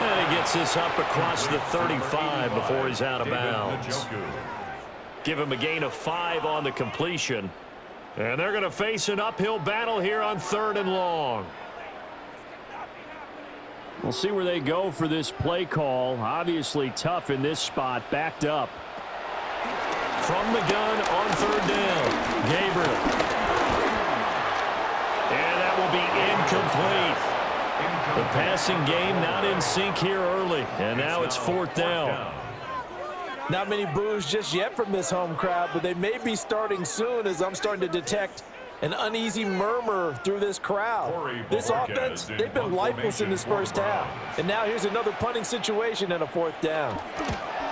[SPEAKER 1] And he gets this up across the 35 before he's out of bounds. Give him a gain of 5 on the completion. And they're going to face an uphill battle here on 3rd and long. We'll see where they go for this play call. Obviously tough in this spot, backed up. From the gun on 3rd down, Gabriel. And that will be incomplete. The passing game not in sync here early, and now it's 4th down.
[SPEAKER 2] Not many boos just yet from this home crowd, but they may be starting soon as I'm starting to detect an uneasy murmur through this crowd. This offense, they've been lifeless in this first half. And now here's another punting situation and a 4th down.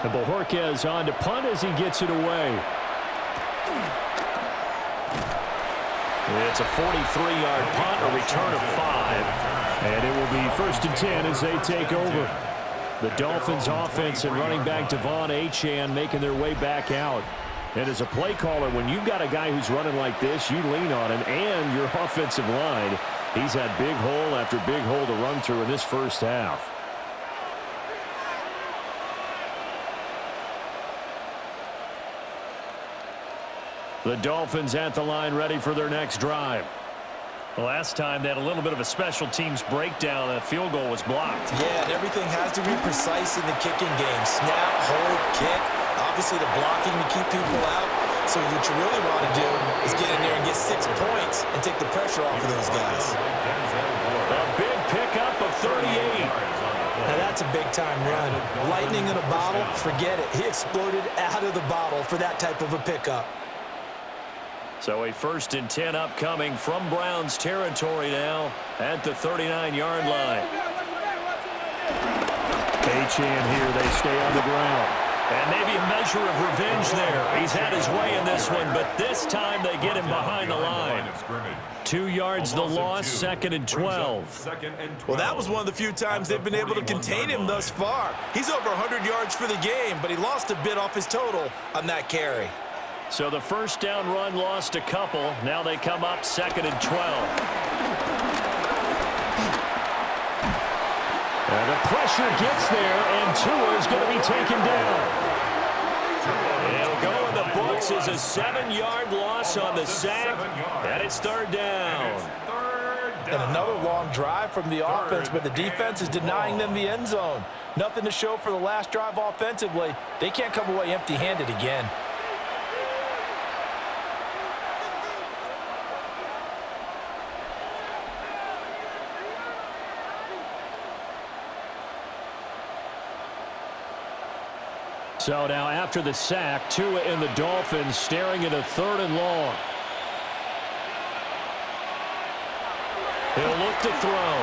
[SPEAKER 1] And Bojorquez on to punt as he gets it away. It's a 43-yard punt, a return of 5. And it will be 1st and 10 as they take over. The Dolphins offense and running back Devon Achane making their way back out. And as a play caller, when you've got a guy who's running like this, you lean on him and your offensive line. He's had big hole after big hole to run through in this first half. The Dolphins at the line ready for their next drive.
[SPEAKER 4] Last time they had a little bit of a special teams breakdown. That field goal was blocked.
[SPEAKER 2] Yeah, and everything has to be precise in the kicking game. Snap, hold, kick. Obviously the blocking to keep people out. So what you really want to do is get in there and get 6 points and take the pressure off of those guys.
[SPEAKER 1] A big pickup of 38.
[SPEAKER 2] Now that's a big-time run. Lightning in a bottle, forget it. He exploded out of the bottle for that type of a pickup.
[SPEAKER 1] So a 1st and 10 upcoming from Browns territory now at the 39-yard line. Achane here, they stay on the ground. And maybe a measure of revenge there. He's had his way in this one, but this time they get him behind the line. 2 yards the loss, 2nd and 12.
[SPEAKER 2] Well, that was one of the few times they've been able to contain him thus far. He's over 100 yards for the game, but he lost a bit off his total on that carry.
[SPEAKER 1] So the 1st down run lost a couple. Now they come up 2nd and 12. And the pressure gets there, and Tua is going to be taken down. It'll go in the books as a 7-yard loss on the sack, and it's 3rd down.
[SPEAKER 2] And another long drive from the offense, but the defense is denying them the end zone. Nothing to show for the last drive offensively. They can't come away empty-handed again.
[SPEAKER 1] So now after the sack, Tua and the Dolphins staring at a 3rd and long. He'll look to throw.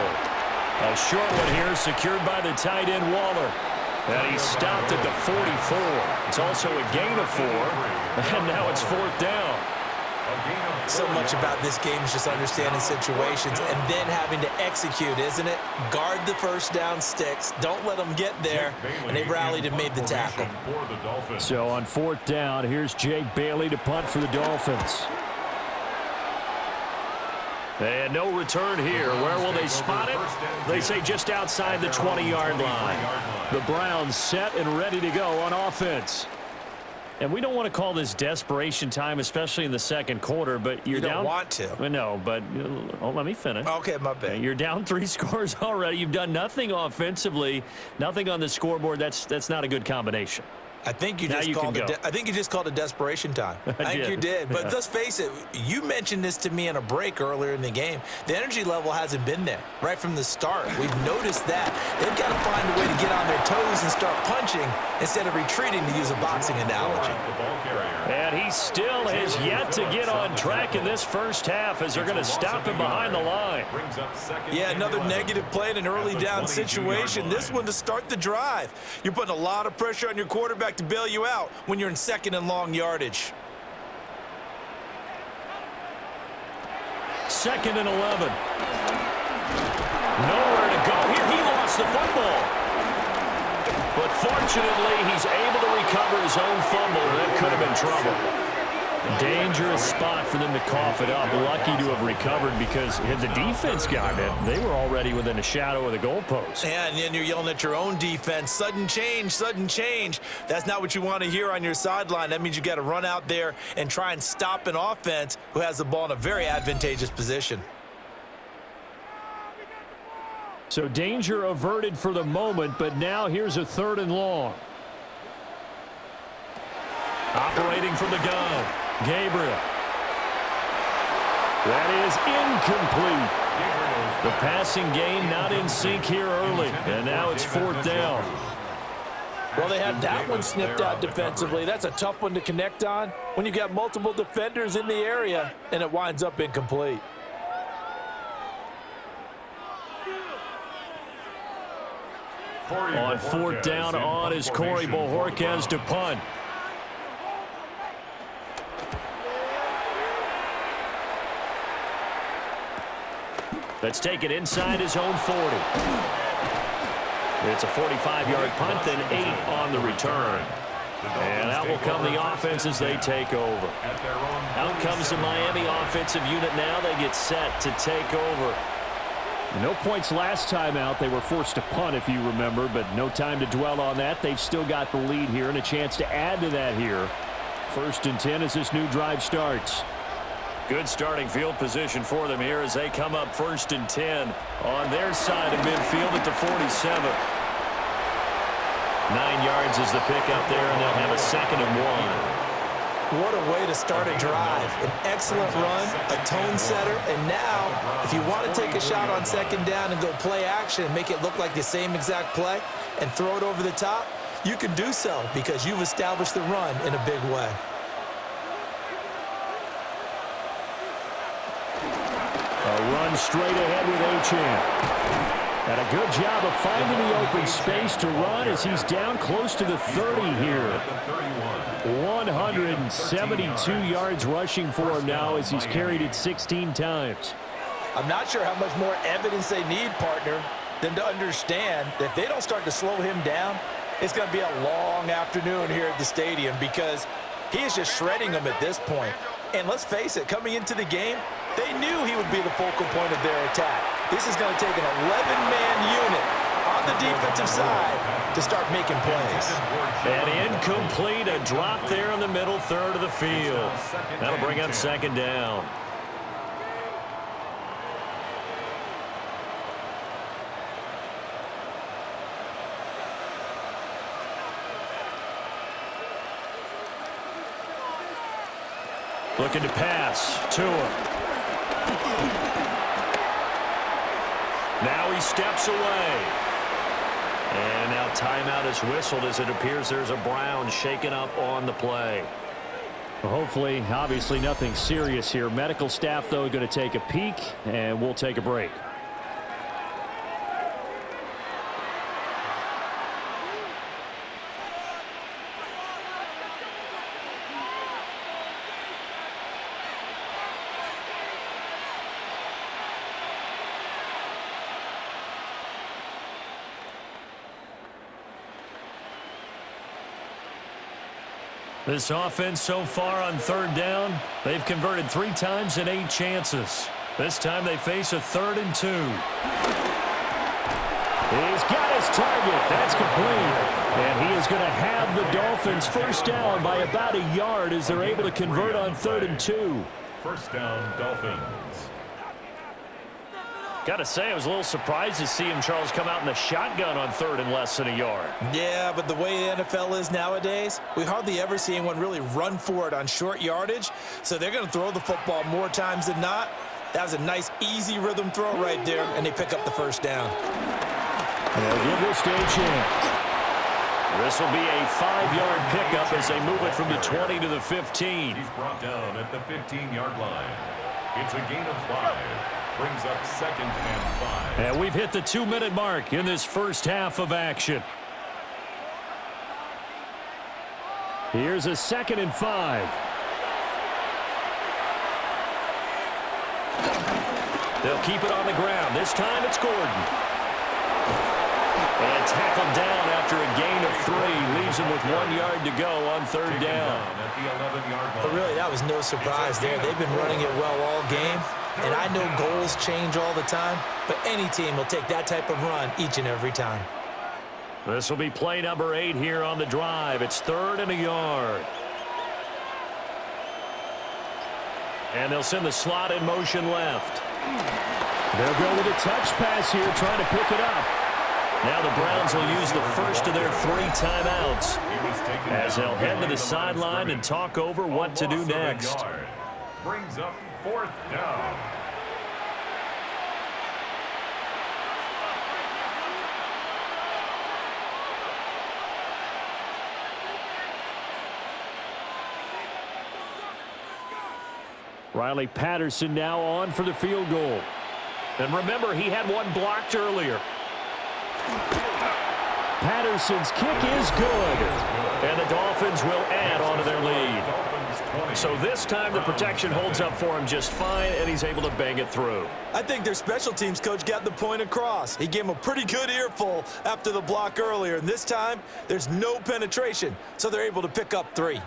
[SPEAKER 1] A short one here secured by the tight end Waller. And he's stopped at the 44. It's also a gain of 4. And now it's 4th down.
[SPEAKER 2] So much about this game is just understanding situations and then having to execute, isn't it? Guard the 1st down sticks. Don't let them get there. And they rallied and made the tackle.
[SPEAKER 1] So on 4th down, here's Jake Bailey to punt for the Dolphins. And no return here. Where will they spot it? They say just outside the 20-yard line. The Browns set and ready to go on offense. And we don't want to call this desperation time, especially in the 2nd quarter, but you're down.
[SPEAKER 2] You don't want to.
[SPEAKER 1] No, but let me finish.
[SPEAKER 2] Okay, my bad.
[SPEAKER 1] You're down 3 scores already. You've done nothing offensively, nothing on the scoreboard. That's not a good combination.
[SPEAKER 2] I think you just called it desperation time. I think you did. But let's face it, you mentioned this to me in a break earlier in the game. The energy level hasn't been there right from the start. We've noticed that. They've got to find a way to get on their toes and start punching instead of retreating, to use a boxing analogy.
[SPEAKER 1] And he still has yet to get on track in this 1st half as they're going to stop him behind the line.
[SPEAKER 2] Yeah, another negative play in an early down situation. This one to start the drive. You're putting a lot of pressure on your quarterback to bail you out when you're in 2nd and long yardage.
[SPEAKER 1] 2nd and 11. Nowhere to go here. He lost the football. But fortunately, he's able to recover his own fumble. That could have been trouble. Dangerous spot for them to cough it up. Lucky to have recovered because had the defense gotten it, they were already within a shadow of the goalpost.
[SPEAKER 2] Yeah, and then you're yelling at your own defense. Sudden change, sudden change. That's not what you want to hear on your sideline. That means you got to run out there and try and stop an offense who has the ball in a very advantageous position.
[SPEAKER 1] So danger averted for the moment, but now here's a 3rd and long. Operating from the gun, Gabriel. That is incomplete. The passing game not in sync here early, and now it's 4th down.
[SPEAKER 2] Well, they had that one snipped out defensively. That's a tough one to connect on when you got multiple defenders in the area, and it winds up incomplete.
[SPEAKER 1] On 4th down on is Corey Bojorquez to punt. Let's take it inside his own 40. It's a 45-yard punt, then 8 on the return. And out will come the offense as they take over. Out comes the Miami offensive unit now. They get set to take over. No points last time out. They were forced to punt, if you remember, but no time to dwell on that. They've still got the lead here and a chance to add to that here. First and 10 as this new drive starts.
[SPEAKER 4] Good starting field position for them here as they come up first and 10 on their side of midfield at the 47. 9 yards is the pickup there, and they'll have a 2nd and 1.
[SPEAKER 2] What a way to start a drive. An excellent run, a tone setter, and now, if you want to take a shot on 2nd down and go play action and make it look like the same exact play and throw it over the top, you can do so because you've established the run in a big way.
[SPEAKER 1] A run straight ahead with Achane. And a good job of finding the open space to run as he's down close to the 30 here. 172 yards rushing for him now as he's carried it 16 times.
[SPEAKER 2] I'm not sure how much more evidence they need, partner, than to understand that if they don't start to slow him down, it's going to be a long afternoon here at the stadium because he is just shredding them at this point. And let's face it, coming into the game, they knew he would be the focal point of their attack. This is going to take an 11-man unit on the defensive side to start making plays.
[SPEAKER 4] And incomplete, a drop there in the middle third of the field. That'll bring up 2nd down. Looking to pass. Tua. Now he steps away. And now timeout is whistled as it appears there's a Brown shaken up on the play.
[SPEAKER 1] Well, hopefully, obviously nothing serious here. Medical staff, though, going to take a peek, and we'll take a break. This offense so far on 3rd down, they've converted 3 times in 8 chances. This time they face a 3rd and 2. He's got his target. That's complete. And he is going to have the Dolphins first down by about a yard as they're able to convert on 3rd and 2.
[SPEAKER 3] First down, Dolphins.
[SPEAKER 4] Got to say, I was a little surprised to see him, Charles, come out in the shotgun on 3rd and less than a yard.
[SPEAKER 2] Yeah, but the way the NFL is nowadays, we hardly ever see anyone really run for it on short yardage. So they're going to throw the football more times than not. That was a nice, easy rhythm throw right there, and they pick up the first down.
[SPEAKER 1] They'll give this to Achane.
[SPEAKER 4] This will be a 5-yard pickup as they move it from the 20 to the 15.
[SPEAKER 3] He's brought down at the 15-yard line. It's a gain of 5. Brings up 2nd and 5.
[SPEAKER 1] And we've hit the 2-minute mark in this first half of action. Here's a 2nd and 5.
[SPEAKER 4] They'll keep it on the ground. This time it's Gordon. And tackled down after a gain of 3. Leaves him with 1 yard to go on 3rd down.
[SPEAKER 3] At the 11-yard line.
[SPEAKER 2] But really, that was no surprise there. They've been running it well all game. And I know goals change all the time, but any team will take that type of run each and every time.
[SPEAKER 1] This will be play number 8 here on the drive. It's 3rd and a yard. And they'll send the slot in motion left. They'll go with a touch pass here, trying to pick it up. Now the Browns will use the first of their 3 timeouts as they'll head to the sideline and talk over what to do next.
[SPEAKER 3] Brings up 4th down.
[SPEAKER 1] Riley Patterson now on for the field goal.
[SPEAKER 4] And remember, he had one blocked earlier.
[SPEAKER 1] Patterson's kick is good.
[SPEAKER 4] And the Dolphins will add on to their lead. So this time the protection holds up for him just fine, and he's able to bang it through.
[SPEAKER 2] I think their special teams coach got the point across. He gave him a pretty good earful after the block earlier, and this time there's no penetration, so they're able to pick up 3.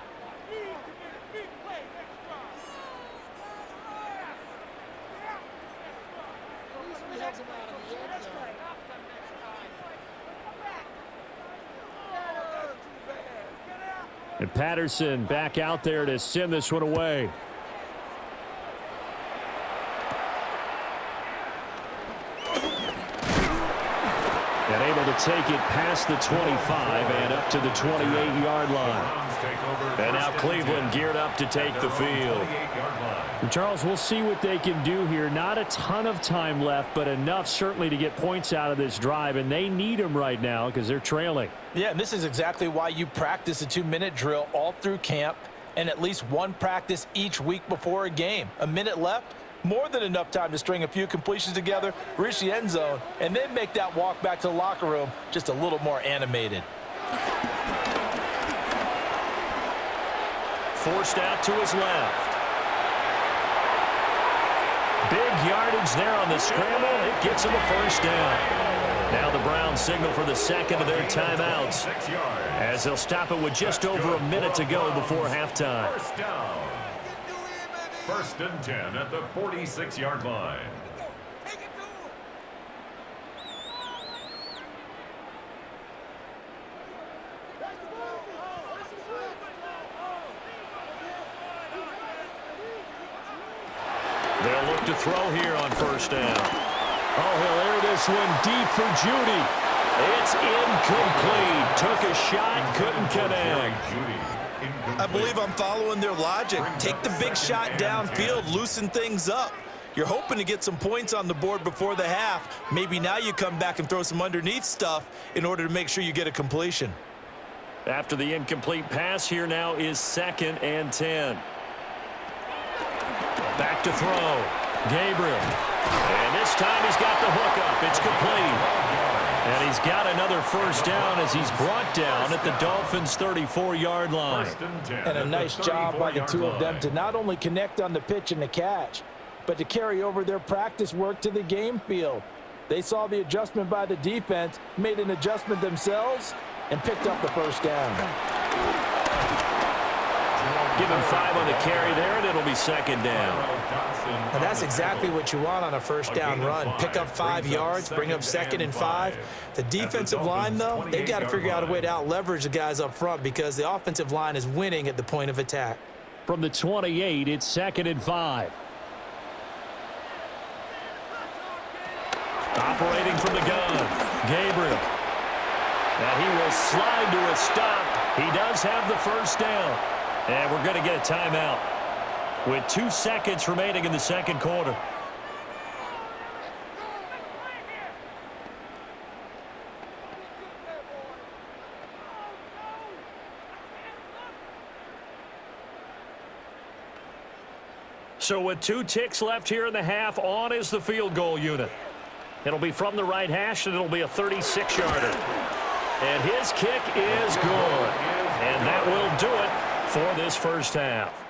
[SPEAKER 1] And Patterson back out there to send this one away. And able to take it past the 25 and up to the 28-yard line. And now Cleveland geared up to take the field. And Charles, we'll see what they can do here. Not a ton of time left, but enough certainly to get points out of this drive. And they need them right now because they're trailing.
[SPEAKER 2] Yeah, and this is exactly why you practice a 2-minute drill all through camp and at least one practice each week before a game. A minute left, more than enough time to string a few completions together, reach the end zone, and then make that walk back to the locker room just a little more animated.
[SPEAKER 1] Forced out to his left. Big yardage there on the scramble. It gets him a first down. Now the Browns signal for the second of their timeouts as they'll stop it with just over a minute to go before halftime.
[SPEAKER 3] First down. 1st and 10 at the 46-yard line.
[SPEAKER 1] They'll look to throw here on first down. Oh, he'll air this one deep for Judy. It's incomplete. Took a shot, couldn't connect.
[SPEAKER 2] I believe I'm following their logic. Take the big shot downfield, loosen things up. You're hoping to get some points on the board before the half. Maybe now you come back and throw some underneath stuff in order to make sure you get a completion.
[SPEAKER 1] After the incomplete pass, here now is 2nd and 10. Back to throw. Gabriel. And this time he's got the hook up. It's complete. And he's got another first down as he's brought down at the Dolphins' 34-yard line.
[SPEAKER 2] And a nice job by the two of them to not only connect on the pitch and the catch, but to carry over their practice work to the game field. They saw the adjustment by the defense, made an adjustment themselves, and picked up the first down.
[SPEAKER 1] Give him 5 on the carry there, and it'll be 2nd down.
[SPEAKER 2] And that's exactly what you want on a first down run. Pick up 5 yards, bring up 2nd and 5. The defensive line, though, they've got to figure out a way to out-leverage the guys up front because the offensive line is winning at the point of attack.
[SPEAKER 1] From the 28, it's 2nd and 5. Operating from the gun, Gabriel. And he will slide to a stop. He does have the first down. And we're going to get a timeout with 2 seconds remaining in the second quarter. So with 2 ticks left here in the half, on is the field goal unit. It'll be from the right hash, and it'll be a 36-yarder. And his kick is good. And that will do it for this first half.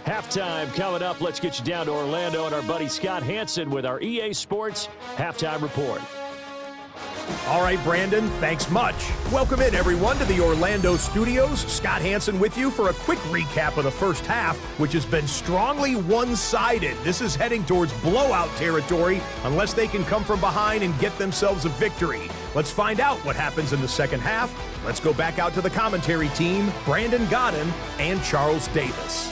[SPEAKER 1] Halftime coming up. Let's get you down to Orlando and our buddy Scott Hansen with our EA Sports Halftime Report.
[SPEAKER 5] All right, Brandon, thanks much. Welcome in, everyone, to the Orlando studios. Scott Hansen with you for a quick recap of the first half, which has been strongly one-sided. This is heading towards blowout territory unless they can come from behind and get themselves a victory. Let's find out what happens in the second half. Let's go back out to the commentary team, Brandon Godden and Charles Davis.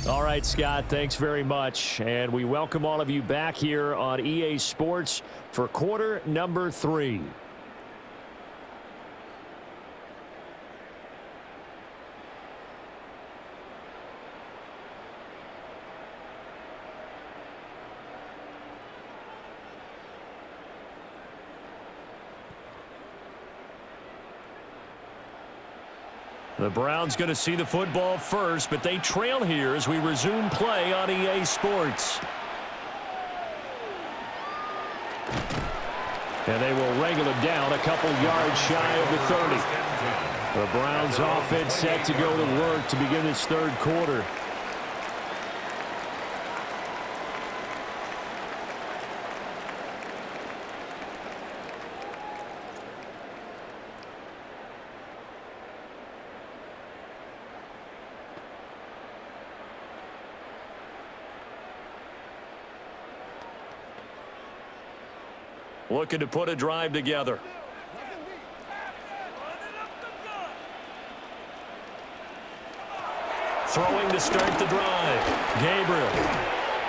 [SPEAKER 1] All right, Scott, thanks very much. And we welcome all of you back here on EA Sports for quarter number 3. The Browns going to see the football first, but they trail here as we resume play on EA Sports. And they will wrangle it down a couple yards shy of the 30. The Browns offense set to go to work to begin this third quarter. Looking to put a drive together.
[SPEAKER 4] Throwing to start the drive. Gabriel.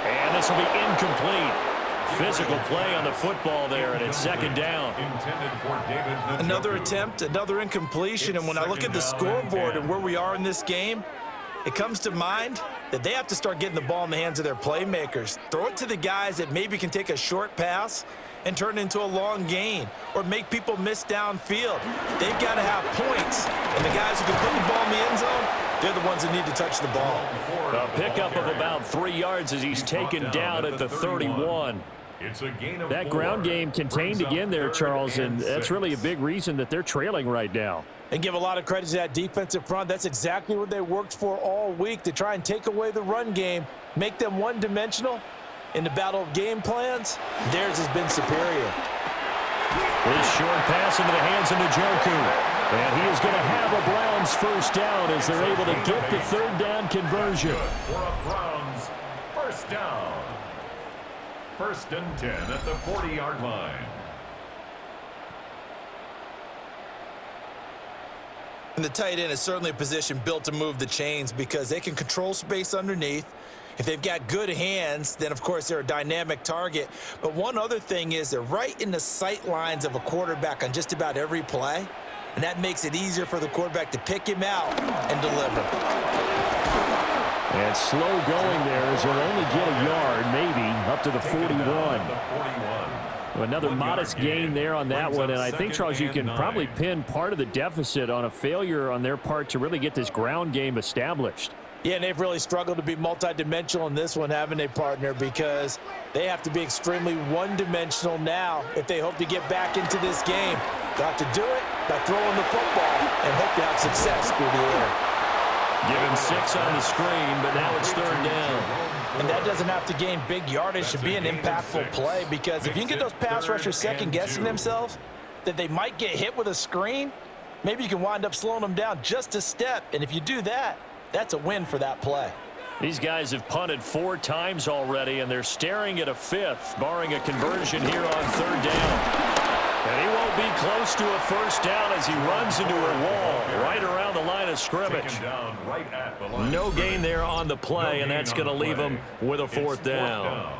[SPEAKER 4] And this will be incomplete. Physical play on the football there, and it's second down.
[SPEAKER 2] Another attempt, another incompletion, and when I look at the scoreboard and where we are in this game, it comes to mind that they have to start getting the ball in the hands of their playmakers. Throw it to the guys that maybe can take a short pass and turn it into a long gain or make people miss downfield. They've got to have points, and the guys who can put the ball in the end zone, they're the ones that need to touch the ball.
[SPEAKER 4] A pickup of about 3 yards as he's taken down at the 31. That ground game contained again there, Charles, and that's really a big reason that they're trailing right now.
[SPEAKER 2] And give a lot of credit to that defensive front. That's exactly what they worked for all week, to try and take away the run game, make them one-dimensional. In the battle of game plans, theirs has been superior.
[SPEAKER 4] This short pass into the hands of Njoku. And he is going to have a Browns first down as they're able to get the third down conversion.
[SPEAKER 3] For a Browns first down. First and 10 at the 40-yard line.
[SPEAKER 2] And the tight end is certainly a position built to move the chains because they can control space underneath. If they've got good hands, then, of course, they're a dynamic target. But one other thing is they're right in the sight lines of a quarterback on just about every play, and that makes it easier for the quarterback to pick him out and deliver.
[SPEAKER 4] And slow going there as they'll only get a yard, maybe, up to the 41. Another modest gain there on that one, and I think, Charles, you can probably pin part of the deficit on a failure on their part to really get this ground game established.
[SPEAKER 2] Yeah, and they've really struggled to be multidimensional in this one, haven't they, partner? Because they have to be extremely one-dimensional now if they hope to get back into this game. They'll have to do it by throwing the football and hope to have success through the air.
[SPEAKER 4] Give him 6 on the screen, but now it's third down.
[SPEAKER 2] And that doesn't have to gain big yardage to be an impactful play, because if you can get those pass rushers second-guessing themselves that they might get hit with a screen, maybe you can wind up slowing them down just a step. And if you do that, that's a win for that play.
[SPEAKER 4] These guys have punted 4 times already, and they're staring at a 5th, barring a conversion here on third down. And he won't be close to a first down as he runs into a wall right around the line of scrimmage. No gain there on the play, and that's going to leave him with a fourth down.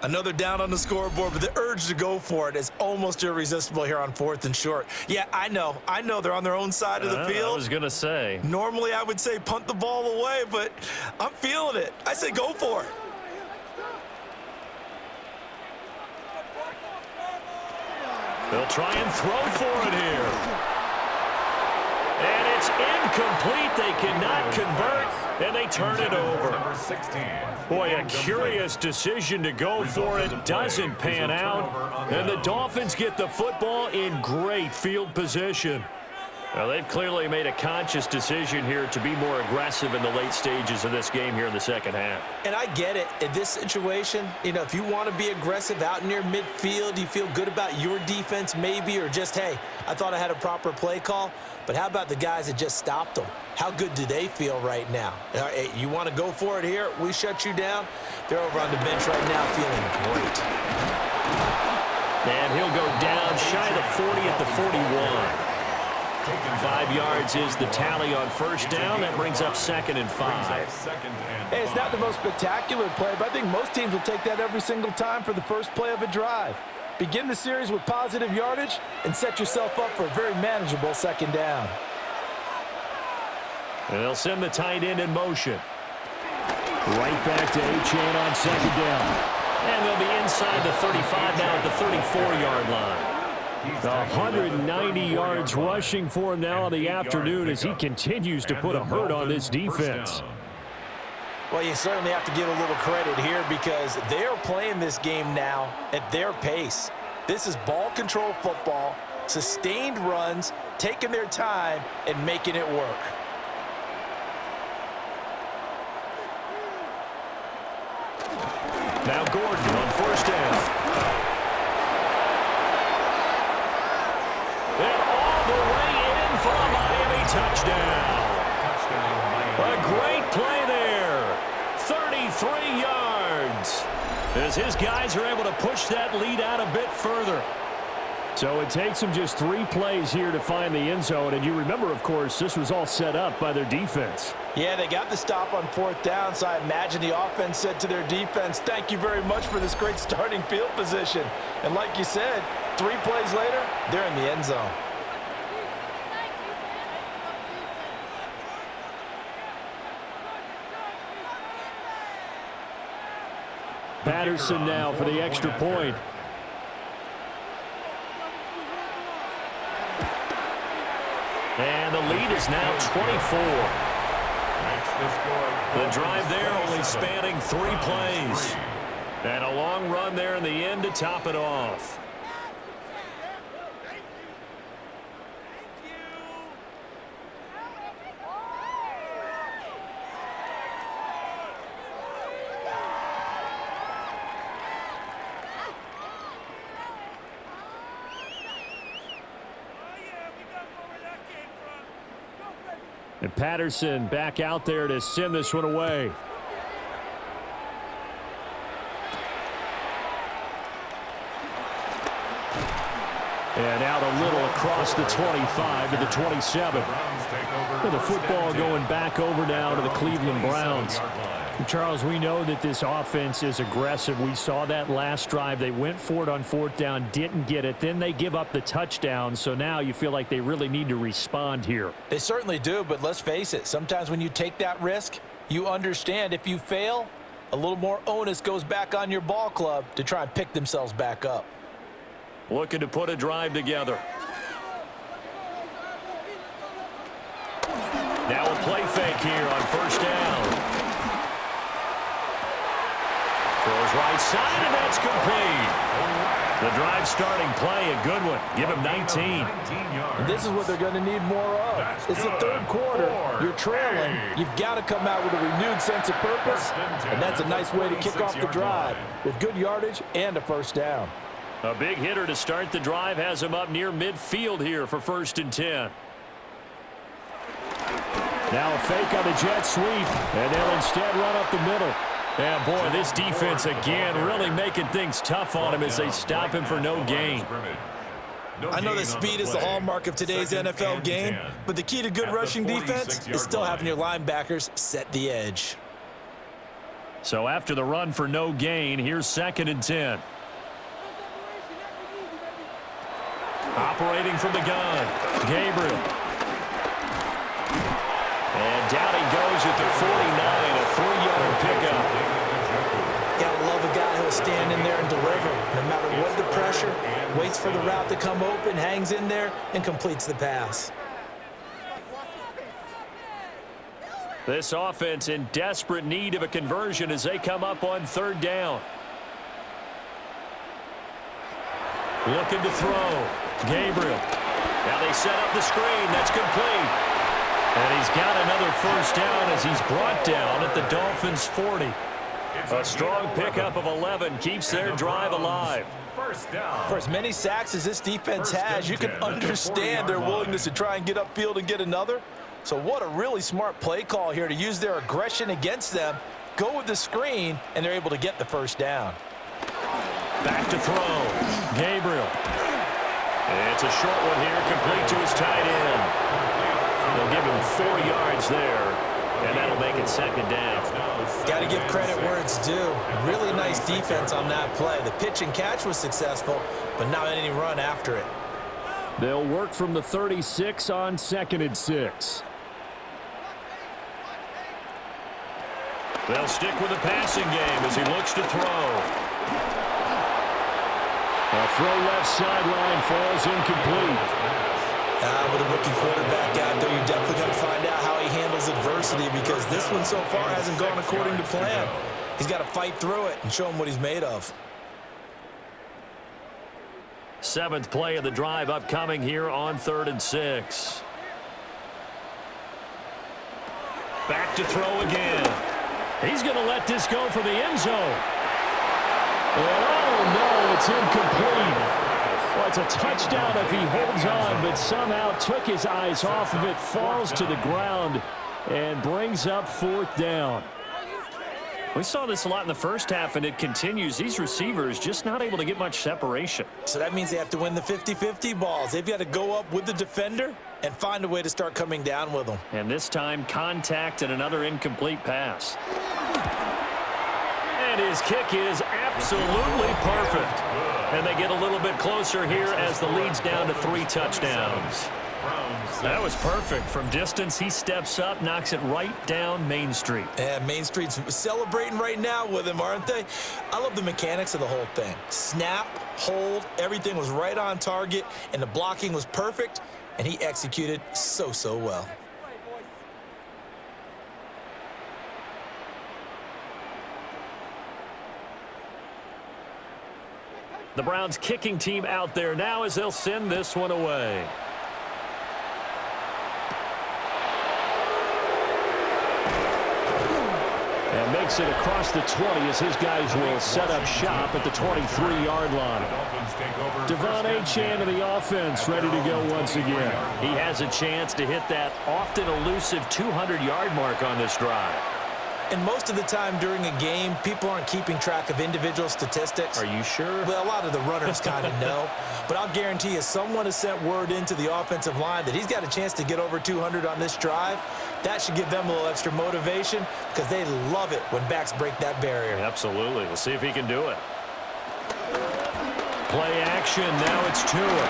[SPEAKER 2] Another down on the scoreboard, but the urge to go for it is almost irresistible here on 4th and short. Yeah, I know they're on their own side of the field.
[SPEAKER 4] I was going to say.
[SPEAKER 2] Normally I would say punt the ball away, but I'm feeling it. I say go for it.
[SPEAKER 4] They'll try and throw for it here. And it's incomplete. They cannot convert, and they turn it over. Boy, a curious decision to go for it. Doesn't pan out. And the Dolphins get the football in great field position. Well, they've clearly made a conscious decision here to be more aggressive in the late stages of this game here in the second half.
[SPEAKER 2] And I get it. In this situation, if you want to be aggressive out near midfield, you feel good about your defense maybe, or just, hey, I thought I had a proper play call. But how about the guys that just stopped them? How good do they feel right now? You want to go for it here? We shut you down. They're over on the bench right now feeling great.
[SPEAKER 4] And he'll go down shy of the 40 at the 41. 5 yards is the tally on first down. That brings up 2nd and 5.
[SPEAKER 2] Hey, it's not the most spectacular play, but I think most teams will take that every single time for the first play of a drive. Begin the series with positive yardage and set yourself up for a very manageable second down.
[SPEAKER 4] And they'll send the tight end in motion. Right back to A-Chain on second down. And they'll be inside the 35 now at the 34-yard line. 190 yards rushing for him now on the afternoon as he continues to put a hurt on this defense.
[SPEAKER 2] Well, you certainly have to give a little credit here because they are playing this game now at their pace. This is ball control football, sustained runs, taking their time, and making it work.
[SPEAKER 4] Now Gordon on first down. And all the way in for a Miami touchdown. A great play there. 33 yards. As his guys are able to push that lead out a bit further. So it takes them just 3 plays here to find the end zone. And you remember, of course, this was all set up by their defense.
[SPEAKER 2] Yeah, they got the stop on 4th down, so I imagine the offense said to their defense, thank you very much for this great starting field position. And like you said, 3 plays later, they're in the end zone.
[SPEAKER 4] Patterson now for the extra point. And the lead is now 24. The drive there only spanning 3 plays. And a long run there in the end to top it off. And Patterson back out there to send this one away. And out a little across the 25 to the 27. With the football going back over now to the Cleveland Browns. Charles, we know that this offense is aggressive. We saw that last drive. They went for it on 4th down, didn't get it. Then they give up the touchdown. So now you feel like they really need to respond here.
[SPEAKER 2] They certainly do, but let's face it. Sometimes when you take that risk, you understand if you fail, a little more onus goes back on your ball club to try and pick themselves back up.
[SPEAKER 4] Looking to put a drive together. Now a play fake here on 1st down. Throws right side, and that's complete. The drive starting play, a good one. Give him 19.
[SPEAKER 2] And this is what they're going to need more of. It's the 3rd quarter. You're trailing. You've got to come out with a renewed sense of purpose, and that's a nice way to kick off the drive with good yardage and a 1st down.
[SPEAKER 4] A big hitter to start the drive has him up near midfield here for 1st and 10. Now a fake on the jet sweep, and they'll instead run up the middle. And boy, this defense again really making things tough on him as they stop him for no gain.
[SPEAKER 2] I know that speed is the hallmark of today's NFL game, but the key to good rushing defense is still having your linebackers set the edge.
[SPEAKER 4] So after the run for no gain, here's 2nd and 10. Operating from the gun, Gabriel. And down he goes at the 49, a 3-yard pickup.
[SPEAKER 2] Gotta love a guy who'll stand in there and deliver. No matter what the pressure, waits for the route to come open, hangs in there, and completes the pass.
[SPEAKER 4] This offense in desperate need of a conversion as they come up on 3rd down. Looking to throw. Gabriel. Now they set up the screen. That's complete. And he's got another 1st down as he's brought down at the Dolphins' 40. A strong pickup of 11 keeps their drive alive.
[SPEAKER 2] For as many sacks as this defense has, you can understand their willingness to try and get upfield and get another. So what a really smart play call here to use their aggression against them, go with the screen, and they're able to get the 1st down.
[SPEAKER 4] Back to throw. Gabriel. It's a short one here, complete to his tight end. They'll give him 4 yards there, and that'll make it 2nd down.
[SPEAKER 2] Got to give credit where it's due. Really nice defense on that play. The pitch and catch was successful, but not any run after it.
[SPEAKER 4] They'll work from the 36 on 2nd and 6. They'll stick with the passing game as he looks to throw. A throw left sideline falls incomplete.
[SPEAKER 2] With a rookie quarterback out there, you're definitely going to find out how he handles adversity because this one so far hasn't gone according to plan. He's got to fight through it and show him what he's made of.
[SPEAKER 4] 7th play of the drive upcoming here on 3rd and 6. Back to throw again. He's going to let this go for the end zone. And oh no, it's incomplete. Well, it's a touchdown if he holds on, but somehow took his eyes off of it, falls to the ground, and brings up 4th down. We saw this a lot in the first half, and it continues. These receivers just not able to get much separation.
[SPEAKER 2] So that means they have to win the 50-50 balls. They've got to go up with the defender and find a way to start coming down with them.
[SPEAKER 4] And this time, contact and another incomplete pass. And his kick is absolutely perfect. And they get a little bit closer here as the lead's down to 3 touchdowns. That was perfect. From distance, he steps up, knocks it right down Main Street.
[SPEAKER 2] And Main Street's celebrating right now with him, aren't they? I love the mechanics of the whole thing. Snap, hold, everything was right on target, and the blocking was perfect, and he executed so well.
[SPEAKER 4] The Browns kicking team out there now as they'll send this one away.
[SPEAKER 1] And makes it across the 20 as his guys will set up shop at the 23-yard line. Devon Achane to the offense, ready to go once again.
[SPEAKER 4] He has a chance to hit that often elusive 200-yard mark on this drive.
[SPEAKER 2] And most of the time during a game, people aren't keeping track of individual statistics.
[SPEAKER 4] Are you sure?
[SPEAKER 2] Well, a lot of the runners kind of know. But I'll guarantee you, someone has sent word into the offensive line that he's got a chance to get over 200 on this drive. That should give them a little extra motivation because they love it when backs break that barrier.
[SPEAKER 4] Absolutely. We'll see if he can do it. Play action. Now it's Tua.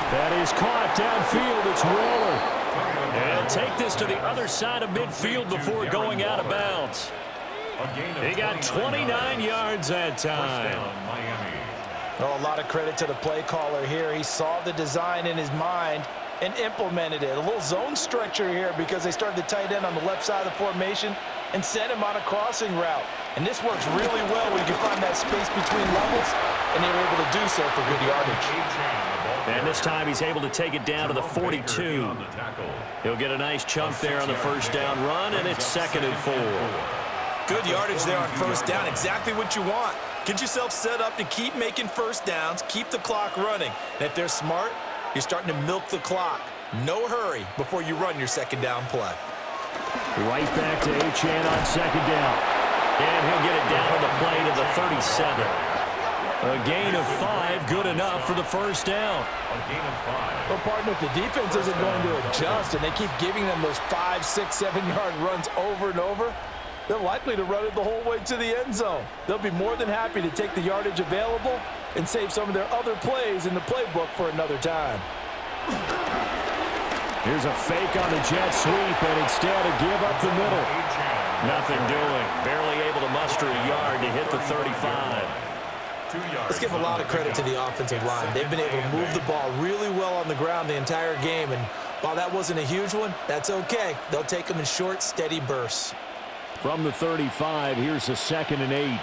[SPEAKER 1] That is caught downfield. It's Waller.
[SPEAKER 4] And take this to the other side of midfield before going out of bounds. He got 29 yards that time.
[SPEAKER 2] Oh, a lot of credit to the play caller here. He saw the design in his mind and implemented it. A little zone stretcher here because they started the tight end on the left side of the formation and sent him on a crossing route. And this works really well when you can find that space between levels, and they were able to do so for good yardage.
[SPEAKER 4] And this time he's able to take it down to the 42. He'll get a nice chunk there on the first down run, and it's 2nd and 4.
[SPEAKER 2] Good yardage there on first down. Exactly what you want. Get yourself set up to keep making first downs, keep the clock running. And if they're smart, you're starting to milk the clock. No hurry before you run your second down play.
[SPEAKER 1] Right back to Achane on 2nd down.
[SPEAKER 4] And he'll get it down on the play to the 37. A gain of 5, good enough for the first down.
[SPEAKER 2] Well, partner, if the defense isn't going to adjust and they keep giving them those 5, 6, 7-yard runs over and over, they're likely to run it the whole way to the end zone. They'll be more than happy to take the yardage available and save some of their other plays in the playbook for another time.
[SPEAKER 1] Here's a fake on the jet sweep, and instead a give up the middle.
[SPEAKER 4] Nothing doing. Barely able to muster a yard to hit the 35.
[SPEAKER 2] Let's give a lot of credit to the offensive line. They've been able to move the ball really well on the ground the entire game, and while that wasn't a huge one, that's okay. They'll take them in short, steady bursts.
[SPEAKER 1] From the 35, here's a 2nd and 8.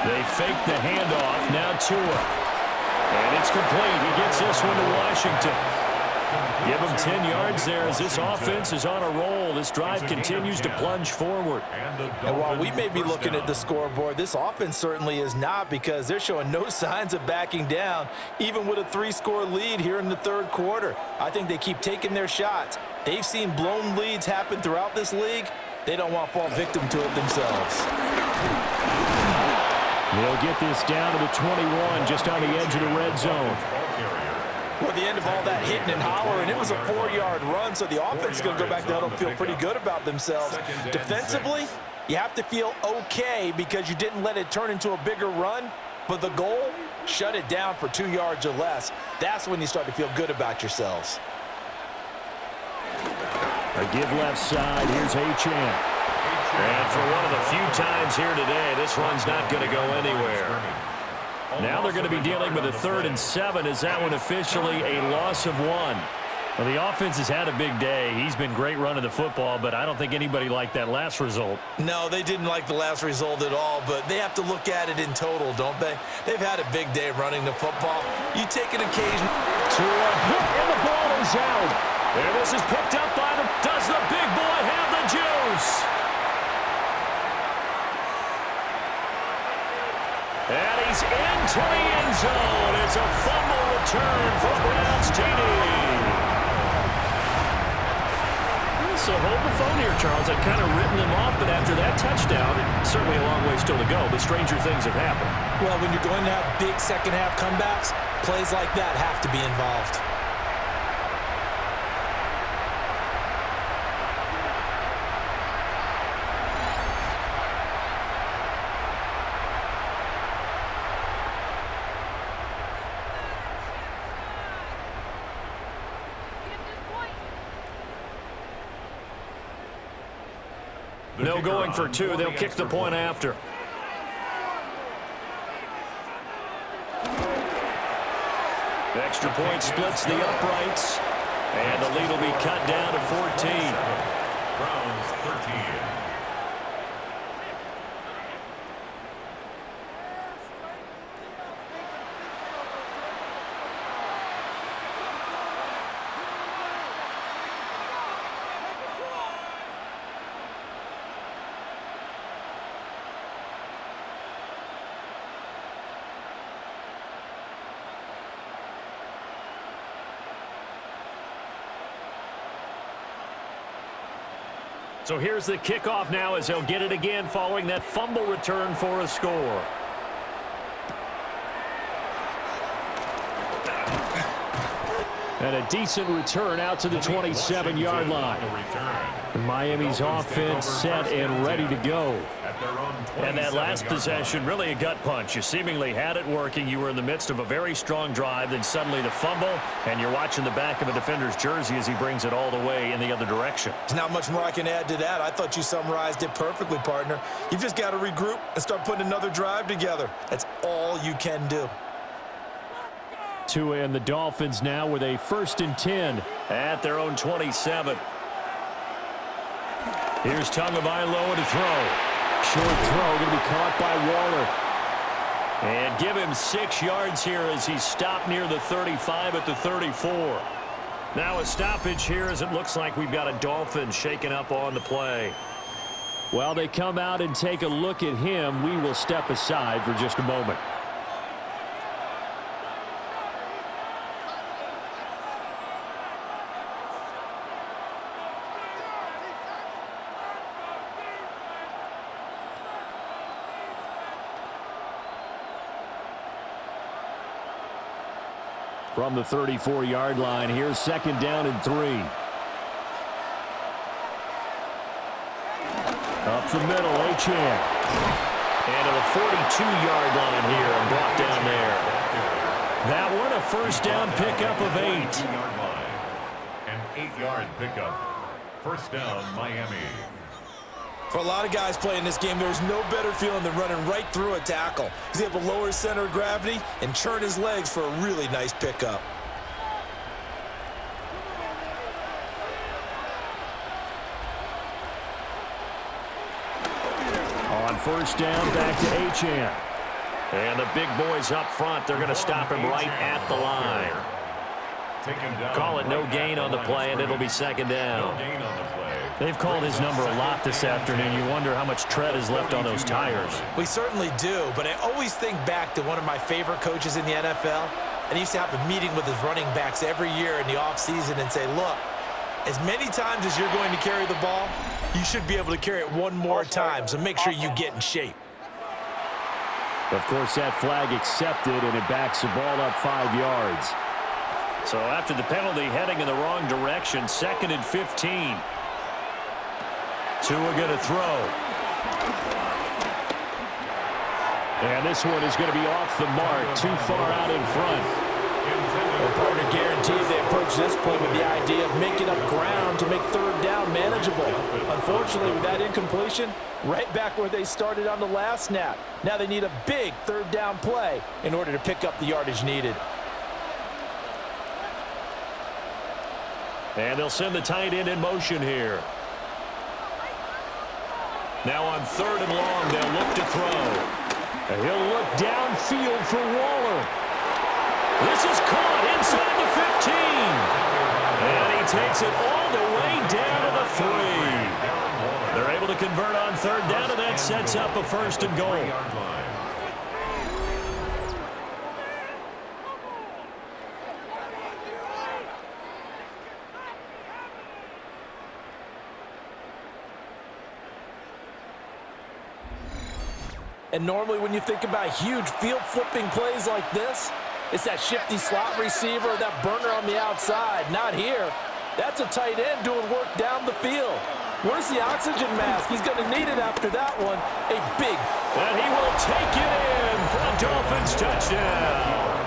[SPEAKER 4] They fake the handoff. Now Tua. And it's complete. He gets this one to Washington. Give him 10 yards there as this offense is on a roll. This drive continues to plunge forward.
[SPEAKER 2] And while we may be looking at the scoreboard, this offense certainly is not, because they're showing no signs of backing down, even with a 3-score lead here in the third quarter. I think they keep taking their shots. They've seen blown leads happen throughout this league. They don't want to fall victim to it themselves.
[SPEAKER 1] They'll get this down to the 21, just on the edge of the red zone.
[SPEAKER 2] Well, at the end of all that hitting and hollering, it was a 4-yard run, so the offense is going to go back to huddle and feel pretty good about themselves. Defensively, you have to feel okay because you didn't let it turn into a bigger run, but the goal, shut it down for 2 yards or less. That's when you start to feel good about yourselves.
[SPEAKER 1] A give left side. Here's Achane.
[SPEAKER 4] And for one of the few times here today, this run's not going to go anywhere. Now they're going to be dealing with a 3rd and 7 as that one officially a loss of 1. Well, the offense has had a big day. He's been great running the football, but I don't think anybody liked that last result.
[SPEAKER 2] No, they didn't like the last result at all, but they have to look at it in total, don't they? They've had a big day running the football. You take an occasion
[SPEAKER 1] to a hit, and the ball is out.
[SPEAKER 4] And this is picked up by the... Does the big boy have the juice? And he's into the end zone. It's a fumble return for Browns TD. So hold the phone here, Charles. I've kind of written them off, but after that touchdown, it's certainly a long way still to go, but stranger things have happened.
[SPEAKER 2] Well, when you're going to have big second-half comebacks, plays like that have to be involved.
[SPEAKER 4] No going for two. They'll kick the point after. The extra point splits the uprights, and the lead will be cut down to 14.
[SPEAKER 3] Browns 13.
[SPEAKER 4] So here's the kickoff now as he'll get it again following that fumble return for a score. And a decent return out to the 27-yard line. Miami's offense set and ready to go. And that last possession, really a gut punch. You seemingly had it working. You were in the midst of a very strong drive, then suddenly the fumble, and you're watching the back of a defender's jersey as he brings it all the way in the other direction.
[SPEAKER 2] There's not much more I can add to that. I thought you summarized it perfectly, partner. You've just got to regroup and start putting another drive together. That's all you can do.
[SPEAKER 4] Tua and the Dolphins now with a 1st and 10 at their own 27. Here's Tagovailoa to throw. Short throw going to be caught by Waller. And give him 6 yards here as he stopped near the 35 at the 34. Now a stoppage here as it looks like we've got a Dolphin shaken up on the play. While they come out and take a look at him, we will step aside for just a moment. From the 34-yard line, here's 2nd down and 3. Up the middle, Achane. And to the 42-yard line here and brought down there. That one a 1st down pickup of 8.
[SPEAKER 3] An 8-yard pickup. 1st down, Miami.
[SPEAKER 2] For a lot of guys playing this game, there's no better feeling than running right through a tackle. He's able to lower his center of gravity and churn his legs for a really nice pickup.
[SPEAKER 4] On 1st down, back to Achane. And the big boys up front, they're going to stop him right at the line. Call it no gain on the play, and it'll be 2nd down. They've called his number a lot this afternoon. You wonder how much tread is left on those tires.
[SPEAKER 2] We certainly do, but I always think back to one of my favorite coaches in the NFL, and he used to have a meeting with his running backs every year in the offseason and say, look, as many times as you're going to carry the ball, you should be able to carry it one more time, so make sure you get in shape.
[SPEAKER 4] Of course, that flag accepted, and it backs the ball up 5 yards. So after the penalty, heading in the wrong direction, 2nd and 15. Tua going to throw. And this one is going to be off the mark, too far out in front.
[SPEAKER 2] The partner guaranteed they approach this play with the idea of making up ground to make 3rd down manageable. Unfortunately, with that incompletion, right back where they started on the last snap. Now they need a big 3rd down play in order to pick up the yardage needed.
[SPEAKER 4] And they'll send the tight end in motion here. Now on 3rd and long, they'll look to throw. And he'll look downfield for Waller. This is caught inside the 15. And he takes it all the way down to the 3. They're able to convert on 3rd down, and that sets up a 1st and goal.
[SPEAKER 2] And normally when you think about huge field-flipping plays like this, it's that shifty slot receiver, that burner on the outside. Not here. That's a tight end doing work down the field. Where's the oxygen mask? He's going to need it after that one. A big.
[SPEAKER 4] And he will take it in for a Dolphins touchdown.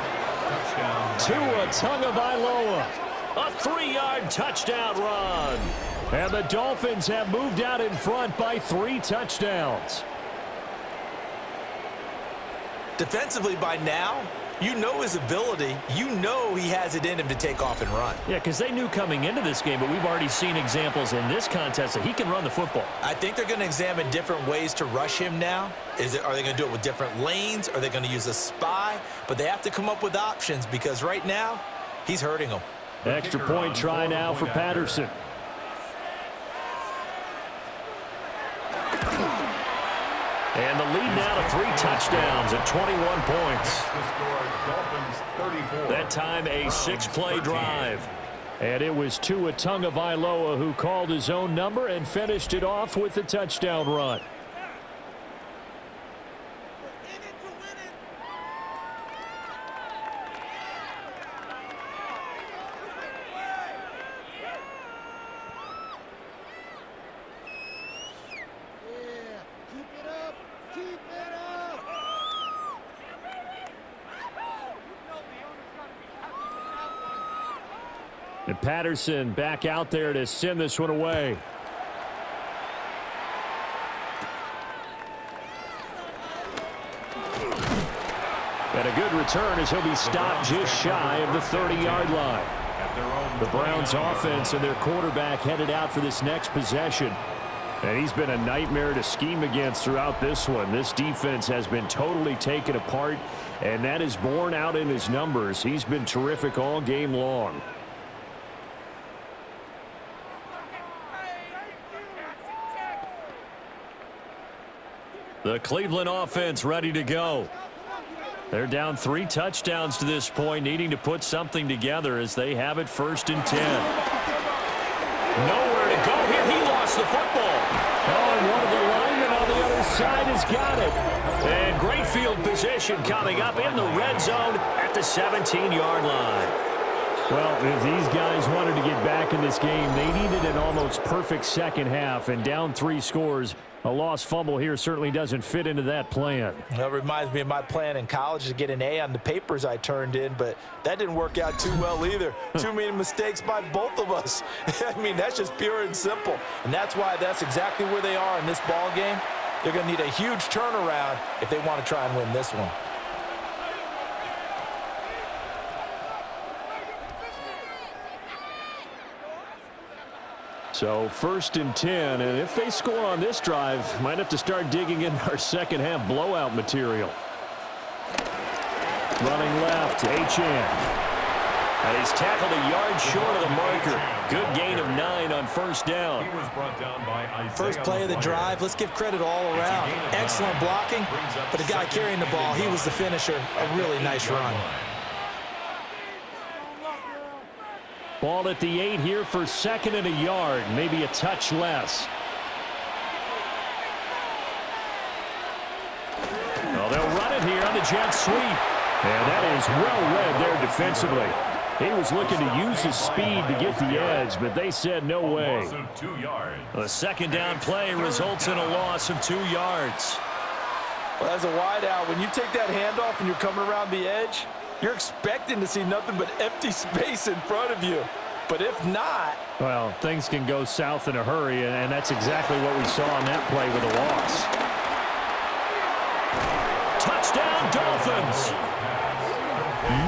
[SPEAKER 4] Tua Tagovailoa. A 3-yard touchdown run. And the Dolphins have moved out in front by 3 touchdowns.
[SPEAKER 2] Defensively by now, you know his ability. You know he has it in him to take off and run.
[SPEAKER 4] Yeah, because they knew coming into this game, but we've already seen examples in this contest that he can run the football.
[SPEAKER 2] I think they're going to examine different ways to rush him now. Are they going to do it with different lanes? Are they going to use a spy? But they have to come up with options because right now, he's hurting them.
[SPEAKER 4] Extra point try now for Patterson. And the lead now to 3 touchdowns at 21 points. That time a 6-play drive. And it was Tua Tagovailoa who called his own number and finished it off with a touchdown run. And Patterson back out there to send this one away. And a good return as he'll be stopped just shy of the 30-yard line. The Browns offense and their quarterback headed out for this next possession. And he's been a nightmare to scheme against throughout this one. This defense has been totally taken apart, and that is borne out in his numbers. He's been terrific all game long. The Cleveland offense ready to go. They're down 3 touchdowns to this point, needing to put something together as they have it 1st and 10. Nowhere to go here. He lost the football. Oh, and one of the linemen on the other side has got it. And great field position coming up in the red zone at the 17-yard line. Well, if these guys wanted to get back in this game, they needed an almost perfect second half, and down 3 scores. A lost fumble here certainly doesn't fit into that plan.
[SPEAKER 2] That reminds me of my plan in college to get an A on the papers I turned in, but that didn't work out too well either. Too many mistakes by both of us. I mean, that's just pure and simple. And that's why that's exactly where they are in this ball game. They're going to need a huge turnaround if they want to try and win this one.
[SPEAKER 4] So 1st and 10, and if they score on this drive, might have to start digging in our second half blowout material. Running left, H.N. And he's tackled a yard short of the marker. Good gain of 9 on 1st down.
[SPEAKER 2] First play of the drive, let's give credit all around. Excellent blocking, but the guy carrying the ball, he was the finisher. A really nice run.
[SPEAKER 4] Ball at the 8 here for 2nd and a yard, maybe a touch less. Well, they'll run it here on the jet sweep. And that is well read there defensively. He was looking to use his speed to get the edge, but they said no way. The 2nd down play results in a loss of 2 yards.
[SPEAKER 2] Well, as a wideout, when you take that handoff and you're coming around the edge, you're expecting to see nothing but empty space in front of you. But if not...
[SPEAKER 4] Well, things can go south in a hurry, and that's exactly what we saw on that play with a loss. Touchdown, Dolphins!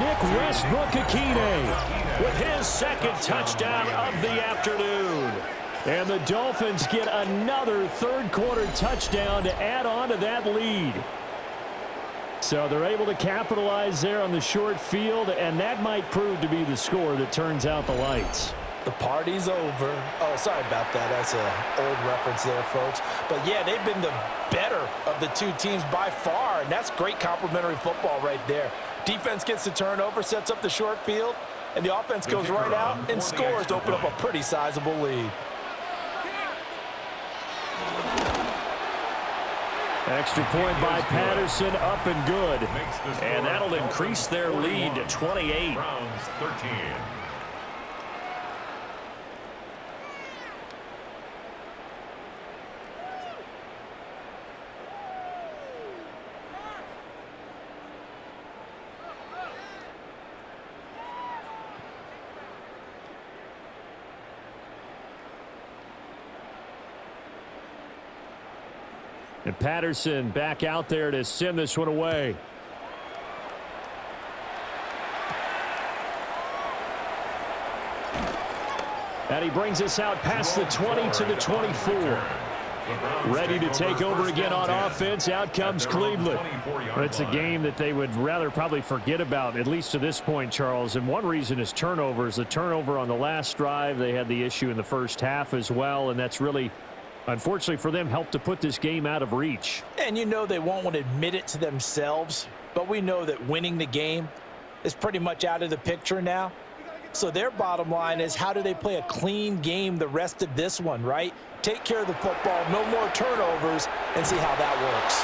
[SPEAKER 4] Nick Westbrook-Akine with his 2nd touchdown of the afternoon. And the Dolphins get another 3rd quarter touchdown to add on to that lead. So they're able to capitalize there on the short field, and that might prove to be the score that turns out the lights.
[SPEAKER 2] The party's over. Oh, sorry about that. That's an old reference there, folks. But, yeah, they've been the better of the 2 teams by far, and that's great complimentary football right there. Defense gets the turnover, sets up the short field, and the offense goes right out and scores to open up a pretty sizable lead.
[SPEAKER 1] Extra point by Patterson, up and good. And that'll increase their lead to 28.
[SPEAKER 3] Browns 13.
[SPEAKER 1] And Patterson back out there to send this one away. And he brings us out past the 20 to the 24. Ready to take over again on offense. Out comes Cleveland. It's a game that they would rather probably forget about, at least to this point, Charles. And one reason is turnovers. The turnover on the last drive, they had the issue in the first half as well, and that's really, unfortunately for them, helped to put this game out of reach.
[SPEAKER 2] And you know they won't want to admit it to themselves, but we know that winning the game is pretty much out of the picture now. So their bottom line is, how do they play a clean game the rest of this one, right? Take care of the football, no more turnovers, and see how that works.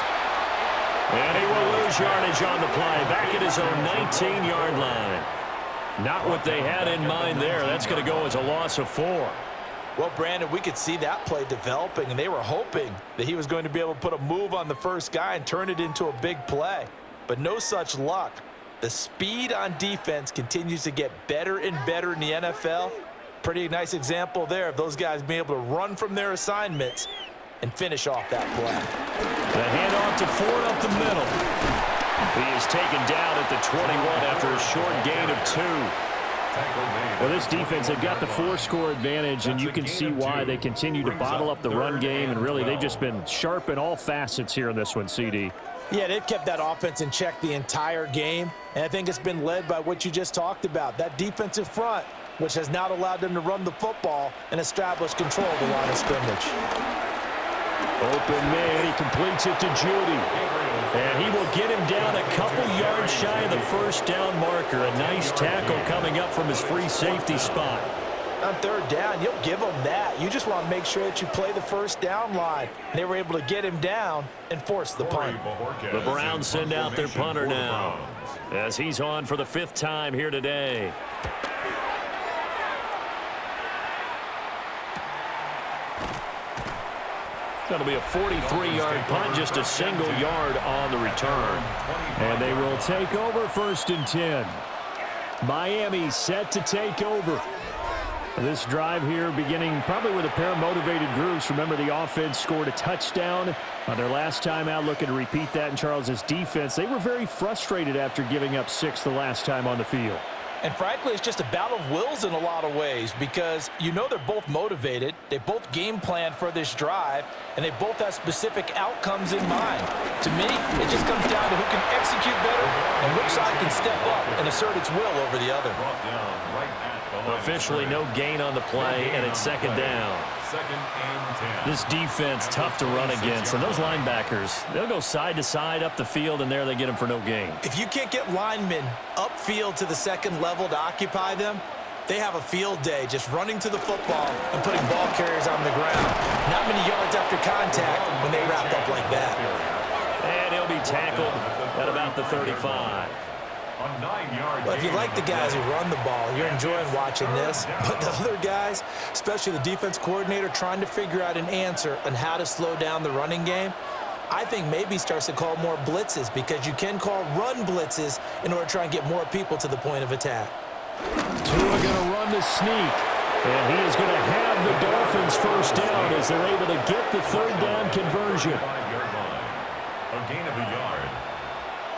[SPEAKER 1] And he will lose yardage on the play, back at his own 19-yard line. Not what they had in mind there. That's going to go as a loss of 4.
[SPEAKER 2] Well, Brandon, we could see that play developing, and they were hoping that he was going to be able to put a move on the first guy and turn it into a big play. But no such luck. The speed on defense continues to get better and better in the NFL. Pretty nice example there of those guys being able to run from their assignments and finish off that play.
[SPEAKER 1] The handoff to Ford up the middle. He is taken down at the 21 after a short gain of 2. Well, this defense, they've got the 4-score advantage, and you can see why they continue to bottle up the run game, and really they've just been sharp in all facets here in this one, CD.
[SPEAKER 2] Yeah, they've kept that offense in check the entire game, and I think it's been led by what you just talked about, that defensive front, which has not allowed them to run the football and establish control of the line of scrimmage.
[SPEAKER 1] Open man, he completes it to Judy. And he will get him down a couple yards shy of the first down marker. A nice tackle coming up from his free safety spot.
[SPEAKER 2] On third down, you'll give them that. You just want to make sure that you play the first down line. They were able to get him down and force the punt.
[SPEAKER 1] The Browns send out their punter now, as he's on for the 5th time here today. That'll be a 43-yard punt, just a single yard on the return. And they will take over 1st and 10. Miami set to take over. This drive here beginning probably with a pair of motivated groups. Remember, the offense scored a touchdown on their last time out, looking to repeat that in Charles's defense. They were very frustrated after giving up 6 the last time on the field.
[SPEAKER 2] And frankly, it's just a battle of wills in a lot of ways, because you know they're both motivated, they both game plan for this drive, and they both have specific outcomes in mind. To me, it just comes down to who can execute better and which side can step up and assert its will over the other.
[SPEAKER 1] Officially no gain on the play, and it's 2nd down.
[SPEAKER 3] 2nd and 10.
[SPEAKER 1] This defense tough to run against, and those linebackers, they'll go side to side up the field, and there they get them for no gain.
[SPEAKER 2] If you can't get linemen upfield to the 2nd level to occupy them, they have a field day just running to the football and putting ball carriers on the ground. Not many yards after contact when they wrap up like that.
[SPEAKER 1] And he'll be tackled at about the 35.
[SPEAKER 2] Well, if you like the guys who run the ball, you're enjoying watching this. But the other guys, especially the defense coordinator, trying to figure out an answer on how to slow down the running game, I think maybe starts to call more blitzes, because you can call run blitzes in order to try and get more people to the point of attack.
[SPEAKER 1] Tua going to run the sneak, and he is going to have the Dolphins first down as they're able to get the 3rd down conversion.
[SPEAKER 3] 5-yard line. A gain of a yard.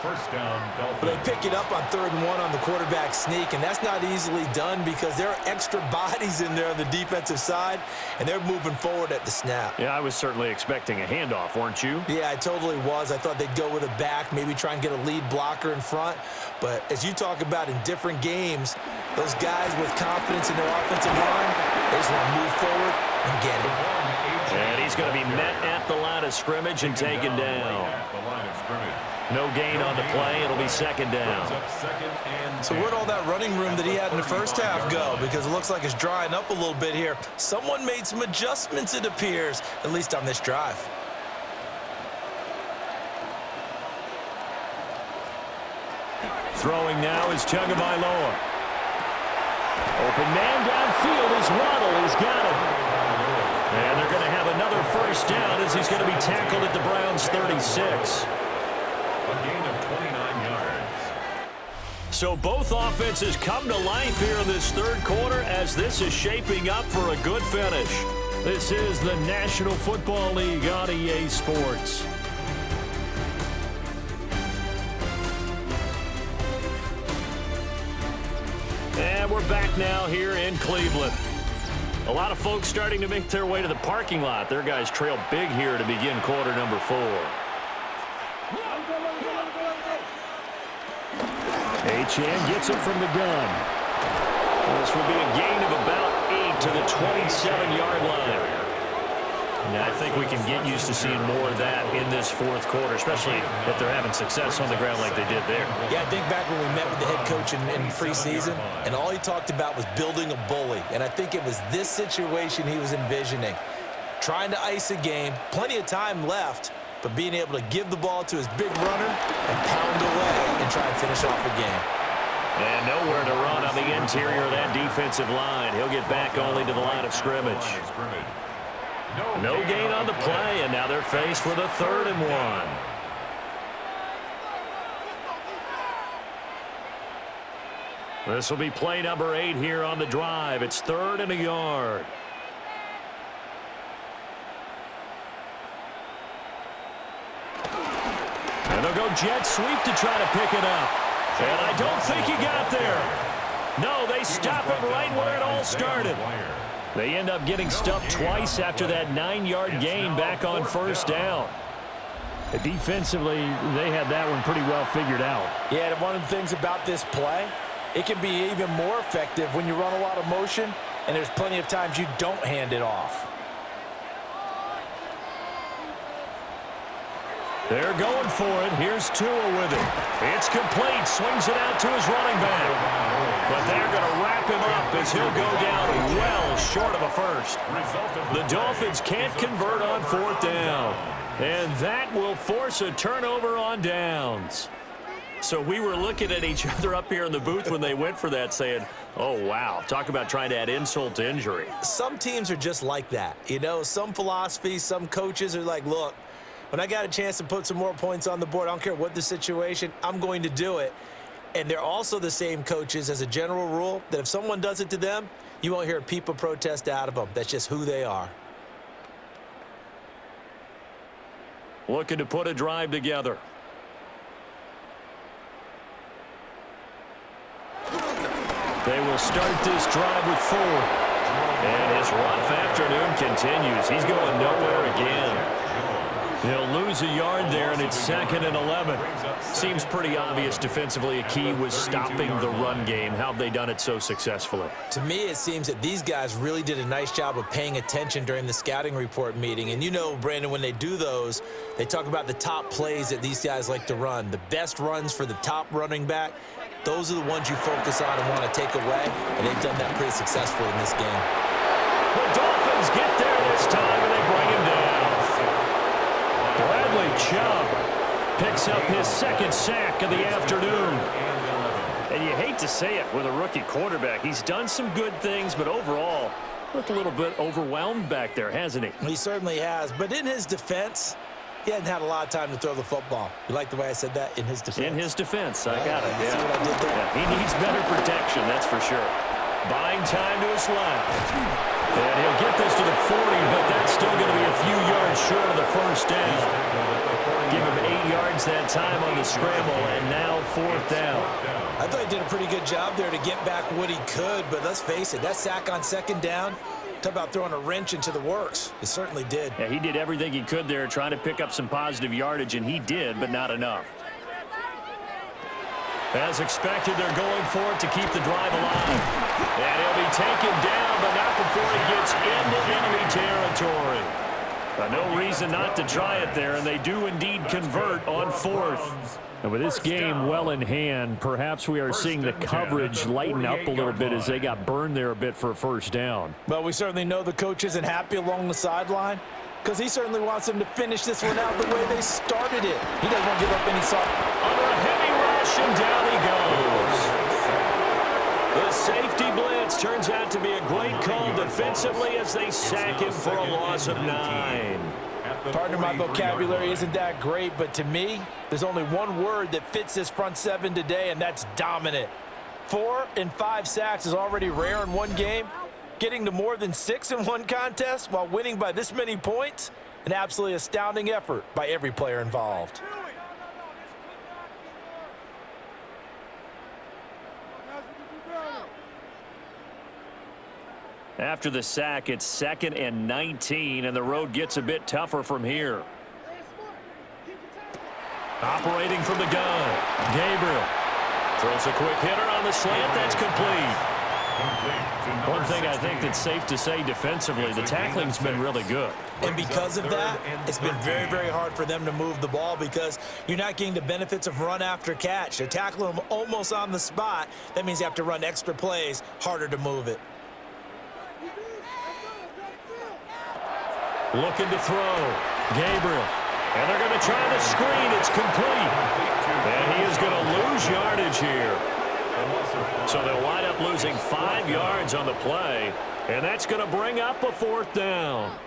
[SPEAKER 3] First down, Dolphins.
[SPEAKER 2] They pick it up on 3rd and 1 on the quarterback sneak, and that's not easily done because there are extra bodies in there on the defensive side, and they're moving forward at the snap.
[SPEAKER 1] Yeah, I was certainly expecting a handoff, weren't you?
[SPEAKER 2] Yeah, I totally was. I thought they'd go with a back, maybe try and get a lead blocker in front. But as you talk about in different games, those guys with confidence in their offensive line, they just want to move forward and get it.
[SPEAKER 1] And he's going to be met at the line of scrimmage and taken down. No gain on the play. It'll be 2nd down.
[SPEAKER 2] So where'd all that running room that he had in the first half go? Because it looks like it's drying up a little bit here. Someone made some adjustments, it appears, at least on this drive.
[SPEAKER 1] Throwing now is Tagovailoa. Open man downfield is Waddle. He's got it. And they're going to have another first down as he's going to be tackled at the Browns' 36.
[SPEAKER 3] A gain of 29 yards.
[SPEAKER 4] So both offenses come to life here in this third quarter as this is shaping up for a good finish.
[SPEAKER 1] This is the National Football League on EA Sports.
[SPEAKER 4] And we're back now here in Cleveland. A lot of folks starting to make their way to the parking lot. Their guys trail big here to begin quarter number 4.
[SPEAKER 1] Achane gets it from the gun. This will be a gain of about 8 to the 27-yard line. And I think we can get used to seeing more of that in this fourth quarter, especially if they're having success on the ground like they did there.
[SPEAKER 2] Yeah, I think back when we met with the head coach in preseason, and all he talked about was building a bully. And I think it was this situation he was envisioning. Trying to ice a game, plenty of time left, but being able to give the ball to his big runner and pound away and try and finish off the game.
[SPEAKER 4] And nowhere to run on the interior of that defensive line. He'll get back only to the line of scrimmage. No gain on the play, and now they're faced with a 3rd and 1. This will be play number 8 here on the drive. It's 3rd and a yard.
[SPEAKER 1] And they'll go jet sweep to try to pick it up. And I don't think he got there. No, they stop him right where it all started. They end up getting stuffed twice after that 9-yard gain back on first down. Defensively, they had that one pretty well figured out.
[SPEAKER 2] Yeah, and one of the things about this play, it can be even more effective when you run a lot of motion, and there's plenty of times you don't hand it off.
[SPEAKER 1] They're going for it. Here's Tua with it. It's complete. Swings it out to his running back. But they're going to wrap him up as he'll go down well short of a first. The Dolphins can't convert on 4th down. And that will force a turnover on downs. So we were looking at each other up here in the booth when they went for that saying, oh, wow, talk about trying to add insult to injury.
[SPEAKER 2] Some teams are just like that. You know, some philosophies, some coaches are like, look, when I got a chance to put some more points on the board, I don't care what the situation, I'm going to do it. And they're also the same coaches as a general rule that if someone does it to them, you won't hear a peep of protest out of them. That's just who they are.
[SPEAKER 4] Looking to put a drive together.
[SPEAKER 1] They will start this drive with 4.
[SPEAKER 4] And his rough afternoon continues. He's going nowhere again.
[SPEAKER 1] He'll lose a yard there, and it's 2nd and 11.
[SPEAKER 4] Seems pretty obvious defensively a key was stopping the run game. How have they done it so successfully?
[SPEAKER 2] To me, it seems that these guys really did a nice job of paying attention during the scouting report meeting. And you know, Brandon, when they do those, they talk about the top plays that these guys like to run. The best runs for the top running back, those are the ones you focus on and want to take away. And they've done that pretty successfully in this game.
[SPEAKER 4] The Dolphins get there this time, and they bring him down.
[SPEAKER 1] Bradley Chubb picks up his 2nd sack of the afternoon.
[SPEAKER 4] And you hate to say it with a rookie quarterback. He's done some good things, but overall, looked a little bit overwhelmed back there, hasn't he?
[SPEAKER 2] He certainly has. But in his defense, he hasn't had a lot of time to throw the football. You like the way I said that? In his defense?
[SPEAKER 4] In his defense. I got it.
[SPEAKER 2] See what I did there?
[SPEAKER 4] Yeah, he needs better protection, that's for sure.
[SPEAKER 1] Buying time to his left. And he'll get this to the 40, but that's still going to be a few yards short of the first down. Give him 8 yards that time on the scramble, and now 4th down.
[SPEAKER 2] I thought he did a pretty good job there to get back what he could, but let's face it, that sack on 2nd down, talk about throwing a wrench into the works. It certainly did.
[SPEAKER 4] Yeah, he did everything he could there trying to pick up some positive yardage, and he did, but not enough.
[SPEAKER 1] As expected, they're going for it to keep the drive alive. And he'll be taken down, but not before he gets into enemy territory.
[SPEAKER 4] No reason not to try it there, and they do indeed convert on 4th.
[SPEAKER 1] And with this game well in hand, perhaps we are seeing the coverage lighten up a little bit as they got burned there a bit for a first down.
[SPEAKER 2] Well, we certainly know the coach isn't happy along the sideline because he certainly wants them to finish this one out the way they started it. He doesn't want to give up any soft.
[SPEAKER 1] Under a heavy rush, and down he goes.
[SPEAKER 4] great call defensively as they sack him for a loss of 9.
[SPEAKER 2] Partner, my vocabulary isn't that great, but to me, there's only one word that fits this front seven today, and that's dominant. 4 and 5 sacks is already rare in one game. Getting to more than 6 in one contest while winning by this many points, an absolutely astounding effort by every player involved.
[SPEAKER 4] After the sack, it's 2nd and 19, and the road gets a bit tougher from here. Operating from the gun, Gabriel throws a quick hitter on the slant. That's complete. One thing I think that's safe to say defensively, the tackling's been really good.
[SPEAKER 2] And because of that, it's been very, very hard for them to move the ball because you're not getting the benefits of run after catch. They're tackling them almost on the spot. That means you have to run extra plays, harder to move it.
[SPEAKER 4] Looking to throw, Gabriel. And they're going to try the screen. It's complete. And he is going to lose yardage here. So they'll wind up losing 5 yards on the play. And that's going to bring up a 4th down.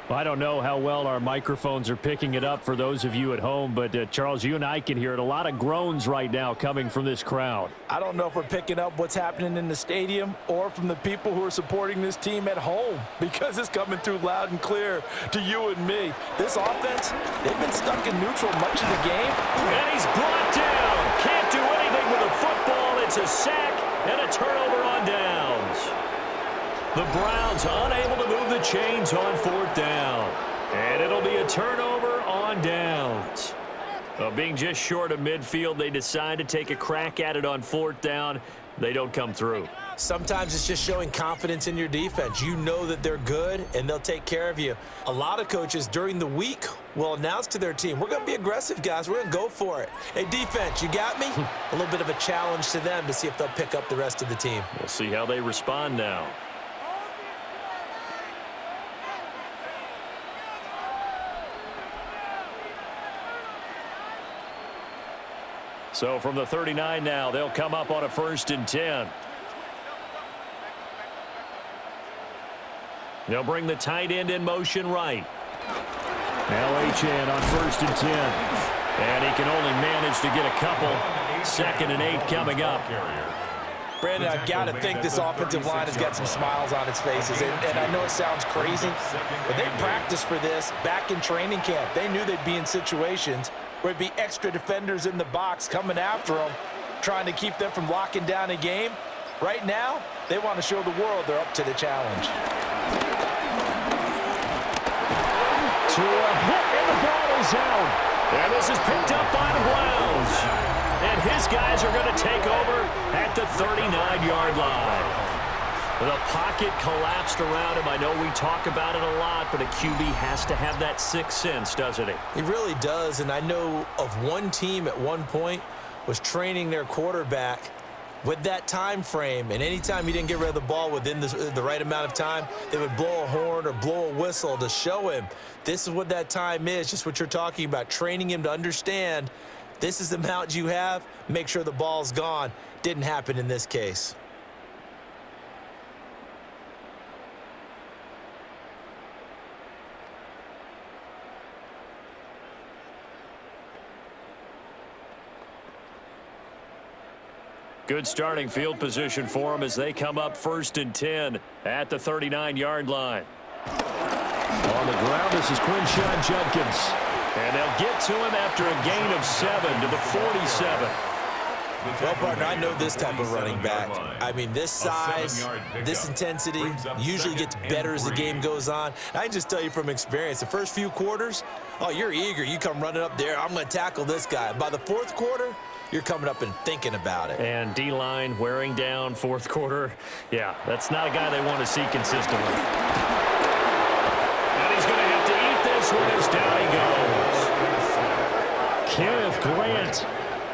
[SPEAKER 4] I don't know how well our microphones are picking it up for those of you at home, but Charles, you and I can hear it. A lot of groans right now coming from this crowd.
[SPEAKER 2] I don't know if we're picking up what's happening in the stadium or from the people who are supporting this team at home, because it's coming through loud and clear to you and me. This offense, they've been stuck in neutral much of the game.
[SPEAKER 4] And he's brought down. Can't do anything with a football. It's a sack and a turnover on downs. The Browns unable to move the chains on 4th down. And it'll be a turnover on downs. Well, being just short of midfield, they decide to take a crack at it on 4th down. They don't come through.
[SPEAKER 2] Sometimes it's just showing confidence in your defense. You know that they're good, and they'll take care of you. A lot of coaches during the week will announce to their team, we're going to be aggressive, guys. We're going to go for it. Hey, defense, you got me? A little bit of a challenge to them to see if they'll pick up the rest of the team.
[SPEAKER 4] We'll see how they respond now. So from the 39 now, they'll come up on a 1st and 10. They'll bring the tight end in motion right. Now HN on 1st and 10. And he can only manage to get a couple. 2nd and 8 coming up.
[SPEAKER 2] Brandon, I've got to think this offensive line has got some smiles on its faces. And I know it sounds crazy, but they practiced for this back in training camp. They knew they'd be in situations where it'd be extra defenders in the box coming after them, trying to keep them from locking down a game. Right now, they want to show the world they're up to the challenge.
[SPEAKER 4] To a hit, and the ball is out. And this is picked up by the Browns. And his guys are going to take over at the 39-yard line. The pocket collapsed around him. I know we talk about it a lot, but a QB has to have that sixth sense, doesn't he?
[SPEAKER 2] He really does, and I know of one team at one point was training their quarterback with that time frame, and anytime he didn't get rid of the ball within the right amount of time, they would blow a horn or blow a whistle to show him this is what that time is, just what you're talking about, training him to understand this is the amount you have, make sure the ball's gone. Didn't happen in this case.
[SPEAKER 4] Good starting field position for them as they come up 1st and 10 at the 39-yard line.
[SPEAKER 1] On the ground, this is Quinshon Judkins.
[SPEAKER 4] And they'll get to him after a gain of 7 to the 47.
[SPEAKER 2] Well, partner, I know this type of running back. I mean, this size, this intensity usually gets better as the game goes on. I can just tell you from experience, the first few quarters, oh, you're eager. You come running up there, I'm going to tackle this guy. By the fourth quarter, you're coming up and thinking about it.
[SPEAKER 4] And D-line wearing down fourth quarter. Yeah, that's not a guy they want to see consistently. And he's going to have to eat this one as down he goes. Kenneth Grant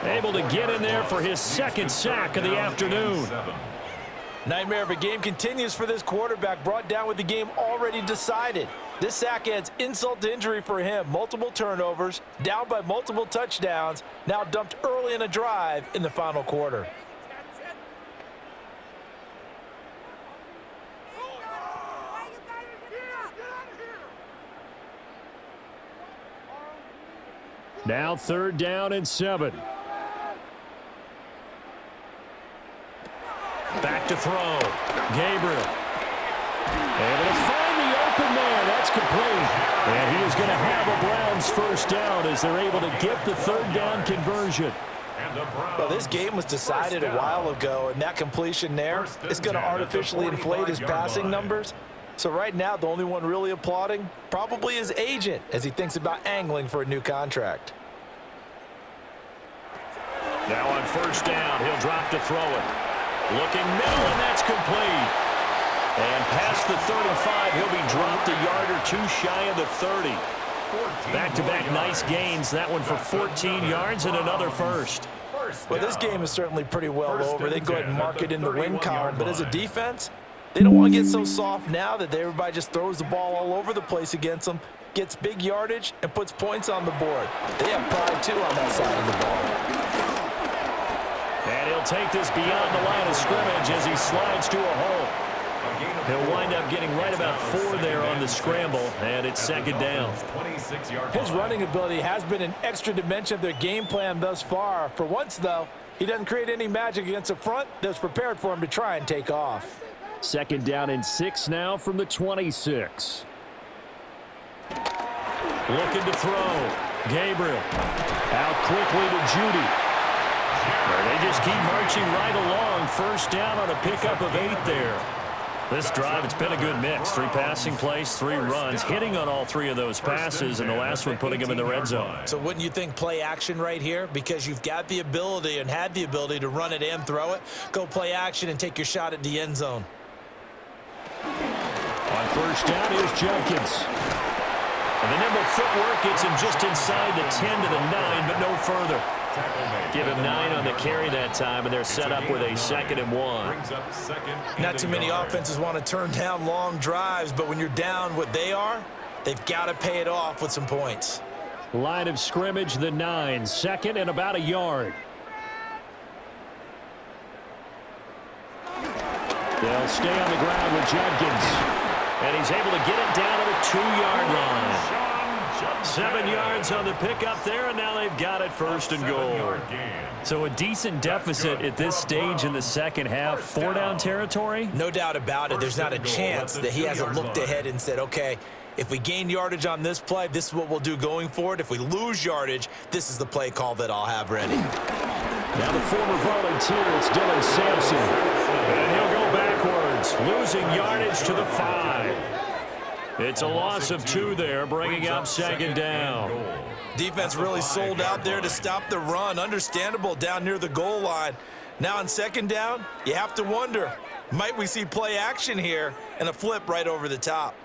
[SPEAKER 4] able to get in there for his second sack of the afternoon.
[SPEAKER 2] Nightmare of a game continues for this quarterback, brought down with the game already decided. This sack adds insult to injury for him. Multiple turnovers, down by multiple touchdowns, now dumped early in a drive in the final quarter.
[SPEAKER 4] Now 3rd down and 7. Back to throw. Gabriel. Able to find the open man. That's complete. And he is going to have a Browns 1st down as they're able to get the 3rd down conversion.
[SPEAKER 2] Well, this game was decided a while ago, and that completion there is going to artificially inflate his passing numbers. So right now, the only one really applauding probably his agent as he thinks about angling for a new contract.
[SPEAKER 4] Now on 1st down, he'll drop to throw it. Looking middle, and that's complete. And past the 35, he'll be dropped a yard or 2 shy of the 30. Back-to-back nice gains. That one for 14 yards and another 1st.
[SPEAKER 2] Well, this game is certainly pretty well over. They go ahead and mark it in the win column. But as a defense, they don't want to get so soft now that everybody just throws the ball all over the place against them, gets big yardage, and puts points on the board. They have pride, too, on that side of the ball.
[SPEAKER 4] And he'll take this beyond the line of scrimmage as he slides to a hole. He'll wind up getting right about 4 there on the scramble, and it's 2nd down.
[SPEAKER 2] His running ability has been an extra dimension of their game plan thus far. For once, though, he doesn't create any magic against the front that's prepared for him to try and take off.
[SPEAKER 4] 2nd down and 6 now from the 26. Looking to throw. Gabriel. Out quickly to Judy. They just keep marching right along. 1st down on a pickup of 8 there. This drive, it's been a good mix. 3 passing plays, 3 runs, hitting on all 3 of those passes, and the last one putting him in the red zone.
[SPEAKER 2] So wouldn't you think play action right here? Because you've got the ability and had the ability to run it and throw it. Go play action and take your shot at the end zone.
[SPEAKER 4] On 1st down, here's Jenkins. And the nimble footwork gets him just inside the 10 to the 9, but no further. Give him 9 on the carry that time, and they're set up with a 2nd and 1.
[SPEAKER 2] Not too many offenses want to turn down long drives, but when you're down what they are, they've got to pay it off with some points.
[SPEAKER 4] Line of scrimmage, the 9, 2nd and about a yard. They'll stay on the ground with Jenkins, and he's able to get it down to the 2-yard line. 7 yards on the pickup there, and now they've got it 1st and goal. So a decent deficit at this stage in the 2nd half. 4-down territory?
[SPEAKER 2] No doubt about it. There's not a chance that he hasn't looked ahead and said, okay, if we gain yardage on this play, this is what we'll do going forward. If we lose yardage, this is the play call that I'll have ready.
[SPEAKER 4] Now the former volunteer, it's Dylan Sampson. And he'll go backwards, losing yardage to the 5. It's a loss of 2 there, bringing up 2nd down.
[SPEAKER 2] Defense really sold out there to stop the run. Understandable down near the goal line. Now on 2nd down, you have to wonder, might we see play action here and a flip right over the top?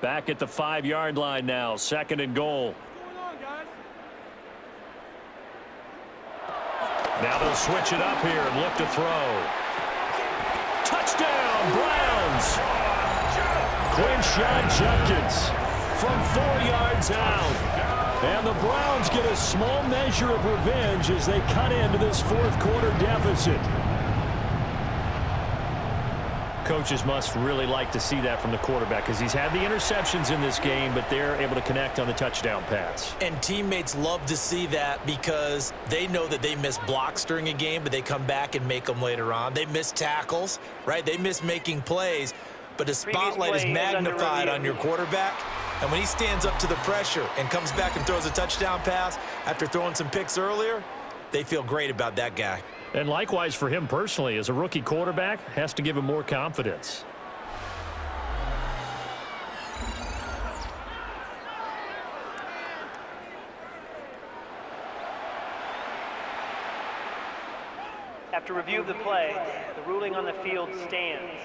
[SPEAKER 4] Back at the 5-yard line now, 2nd and goal. Now they'll switch it up here and look to throw. Touchdown, Browns! Quinshon Judkins from 4 yards out. And the Browns get a small measure of revenge as they cut into this 4th quarter deficit. Coaches must really like to see that from the quarterback because he's had the interceptions in this game, but they're able to connect on the touchdown pass.
[SPEAKER 2] And teammates love to see that because they know that they miss blocks during a game, but they come back and make them later on. They miss tackles, right? They miss making plays. But the spotlight is magnified on your quarterback, and when he stands up to the pressure and comes back and throws a touchdown pass after throwing some picks earlier, they feel great about that guy.
[SPEAKER 4] And likewise for him personally, as a rookie quarterback, has to give him more confidence.
[SPEAKER 6] After review of the play, the ruling on the field stands.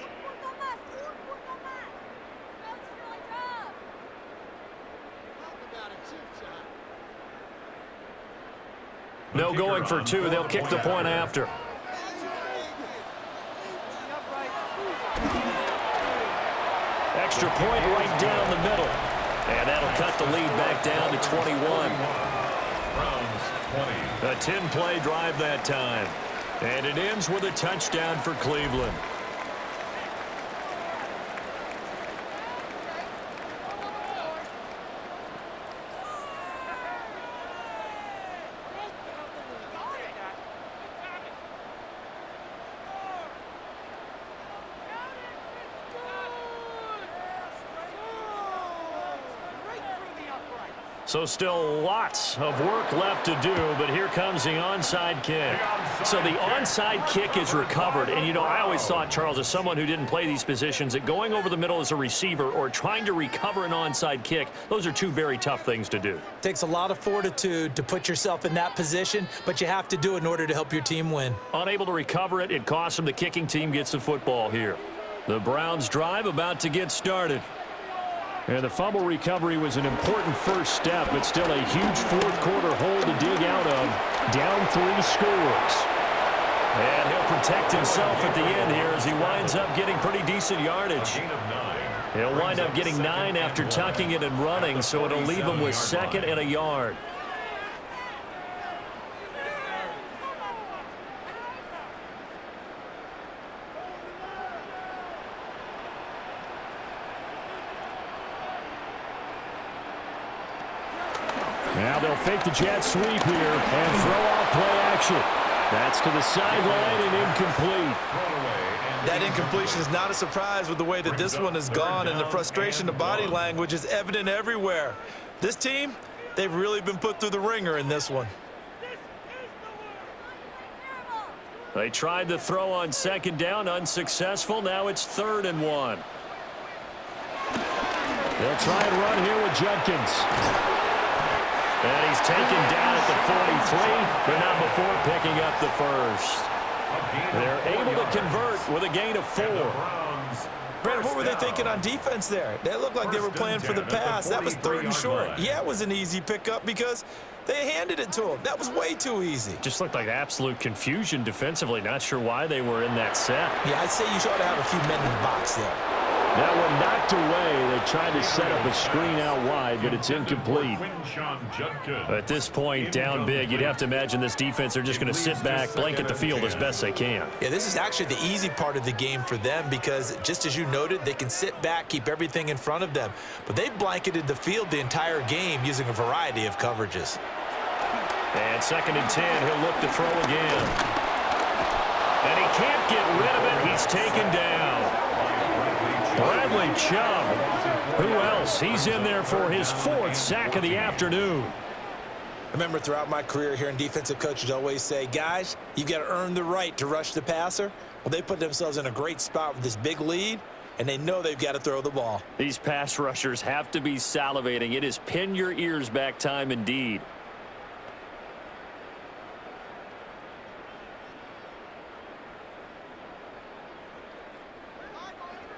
[SPEAKER 4] No going for 2. They'll kick the point after. Extra point right down the middle. And that'll cut the lead back down to 21. A 10-play drive that time. And it ends with a touchdown for Cleveland. So still lots of work left to do, but here comes the onside kick. So the onside kick is recovered. And, you know, I always thought, Charles, as someone who didn't play these positions, that going over the middle as a receiver or trying to recover an onside kick, those are two very tough things to do.
[SPEAKER 2] Takes a lot of fortitude to put yourself in that position, but you have to do it in order to help your team win.
[SPEAKER 4] Unable to recover it, it costs them. The kicking team gets the football here. The Browns drive about to get started. And the fumble recovery was an important first step, but still a huge fourth-quarter hole to dig out of. Down 3 scores. And he'll protect himself at the end here as he winds up getting pretty decent yardage. He'll wind up getting 9 after tucking it and running, so it'll leave him with 2nd and a yard.
[SPEAKER 1] Now they'll fake the jet sweep here and throw off play action. That's to the sideline and incomplete.
[SPEAKER 2] That incompletion is not a surprise with the way that this one has gone, and the frustration, the body language is evident everywhere. This team, they've really been put through the ringer in this one.
[SPEAKER 4] They tried to throw on 2nd down, unsuccessful. Now it's 3rd and 1.
[SPEAKER 1] They'll try and run here with Judkins.
[SPEAKER 4] And he's taken down at the 43, but not before picking up the first. They're able to convert with a gain of 4.
[SPEAKER 2] Brandon, what were they thinking on defense there? They looked like they were playing for the pass. That was 3rd and short. Yeah, it was an easy pickup because they handed it to him. That was way too easy.
[SPEAKER 4] Just looked like absolute confusion defensively. Not sure why they were in that set.
[SPEAKER 2] Yeah, I'd say you ought to have a few men in the box there.
[SPEAKER 1] That one knocked away. They tried to set up a screen out wide, but it's incomplete.
[SPEAKER 4] At this point, down big, you'd have to imagine this defense, they're just going to sit back, blanket the field as best they can.
[SPEAKER 2] Yeah, this is actually the easy part of the game for them because, just as you noted, they can sit back, keep everything in front of them. But they've blanketed the field the entire game using a variety of coverages.
[SPEAKER 4] And 2nd and 10, he'll look to throw again. And he can't get rid of it. He's taken down. Bradley Chubb. Who else? He's in there for his 4th sack of the afternoon.
[SPEAKER 2] I remember throughout my career hearing defensive coaches always say, guys, you've got to earn the right to rush the passer. Well, they put themselves in a great spot with this big lead, and they know they've got to throw the ball.
[SPEAKER 4] These pass rushers have to be salivating. It is pin your ears back time indeed.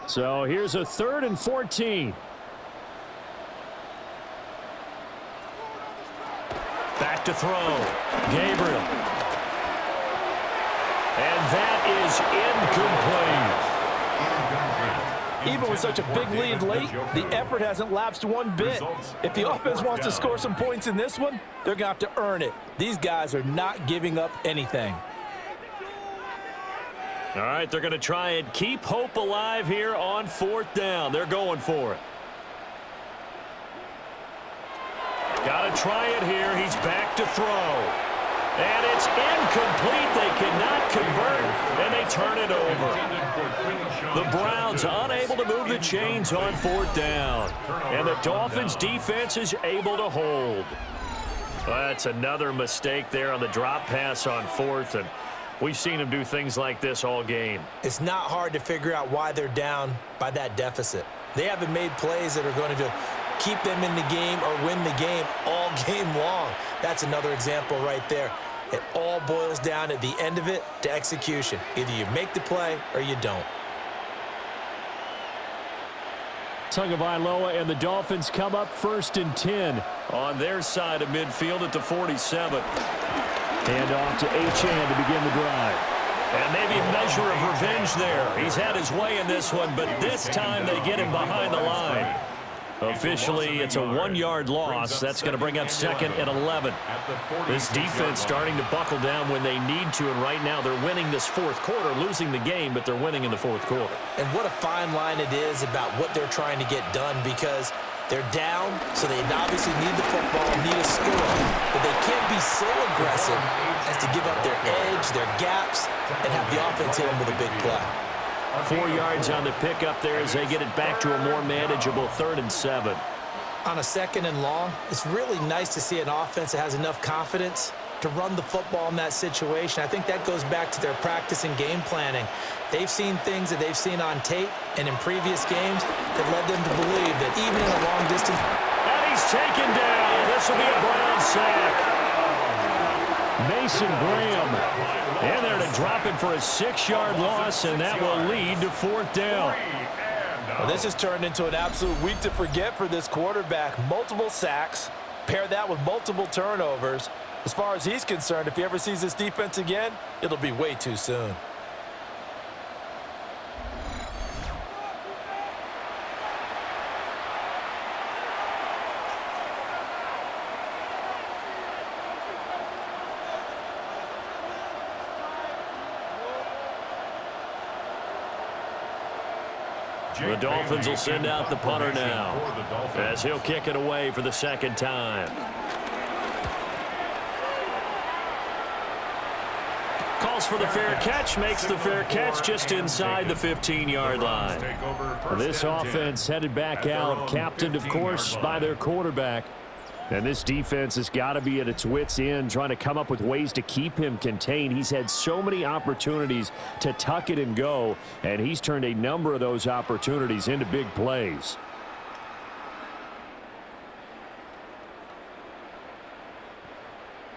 [SPEAKER 1] So here's a 3rd and 14.
[SPEAKER 4] Back to throw. Gabriel. And that is incomplete.
[SPEAKER 2] Even with such a big lead late, the effort hasn't lapsed one bit. If the offense wants to score some points in this one, they're going to have to earn it. These guys are not giving up anything.
[SPEAKER 4] All right, they're going to try and keep hope alive here on 4th down. They're going for it. Got to try it here. He's back to throw. And it's incomplete. They cannot convert, and they turn it over. The Browns unable to move the chains on 4th down. And the Dolphins defense is able to hold. That's another mistake there on the drop pass on 4th, and we've seen them do things like this all game.
[SPEAKER 2] It's not hard to figure out why they're down by that deficit. They haven't made plays that are going to keep them in the game or win the game all game long. That's another example right there. It all boils down at the end of it to execution. Either you make the play or you don't.
[SPEAKER 1] Tagovailoa and the Dolphins come up 1st and 10
[SPEAKER 4] on their side of midfield at the 47.
[SPEAKER 1] Hand off to Achane to begin the drive.
[SPEAKER 4] And maybe a measure of revenge there. He's had his way in this one, but this time they get him behind the line. Officially, it's a 1-yard loss. That's going to bring up 2nd and 11. This defense starting to buckle down when they need to, and right now they're winning this 4th quarter, losing the game, but they're winning in the 4th quarter.
[SPEAKER 2] And what a fine line it is about what they're trying to get done, because they're down, so they obviously need the football, need a score, but they can't be so aggressive as to give up their edge, their gaps, and have the offense hit them with a big play.
[SPEAKER 4] 4 yards on the pickup there as they get it back to a more manageable 3rd and 7.
[SPEAKER 2] On a 2nd and long, it's really nice to see an offense that has enough confidence to run the football in that situation. I think that goes back to their practice and game planning. They've seen things that they've seen on tape and in previous games that led them to believe that even in a long distance.
[SPEAKER 4] And he's taken down. This will be a Brown sack. Mason Graham in there to drop it for a 6-yard loss, and that will lead to 4th down.
[SPEAKER 2] Well, this has turned into an absolute week to forget for this quarterback. Multiple sacks, pair that with multiple turnovers. As far as he's concerned, if he ever sees this defense again, it'll be way too soon.
[SPEAKER 4] The Dolphins will send out the punter now as he'll kick it away for the 2nd time. Calls for the fair catch, makes the fair catch just inside the 15-yard line. This offense headed back out, captained, of course, by their quarterback. And this defense has got to be at its wits' end, trying to come up with ways to keep him contained. He's had so many opportunities to tuck it and go, and he's turned a number of those opportunities into big plays.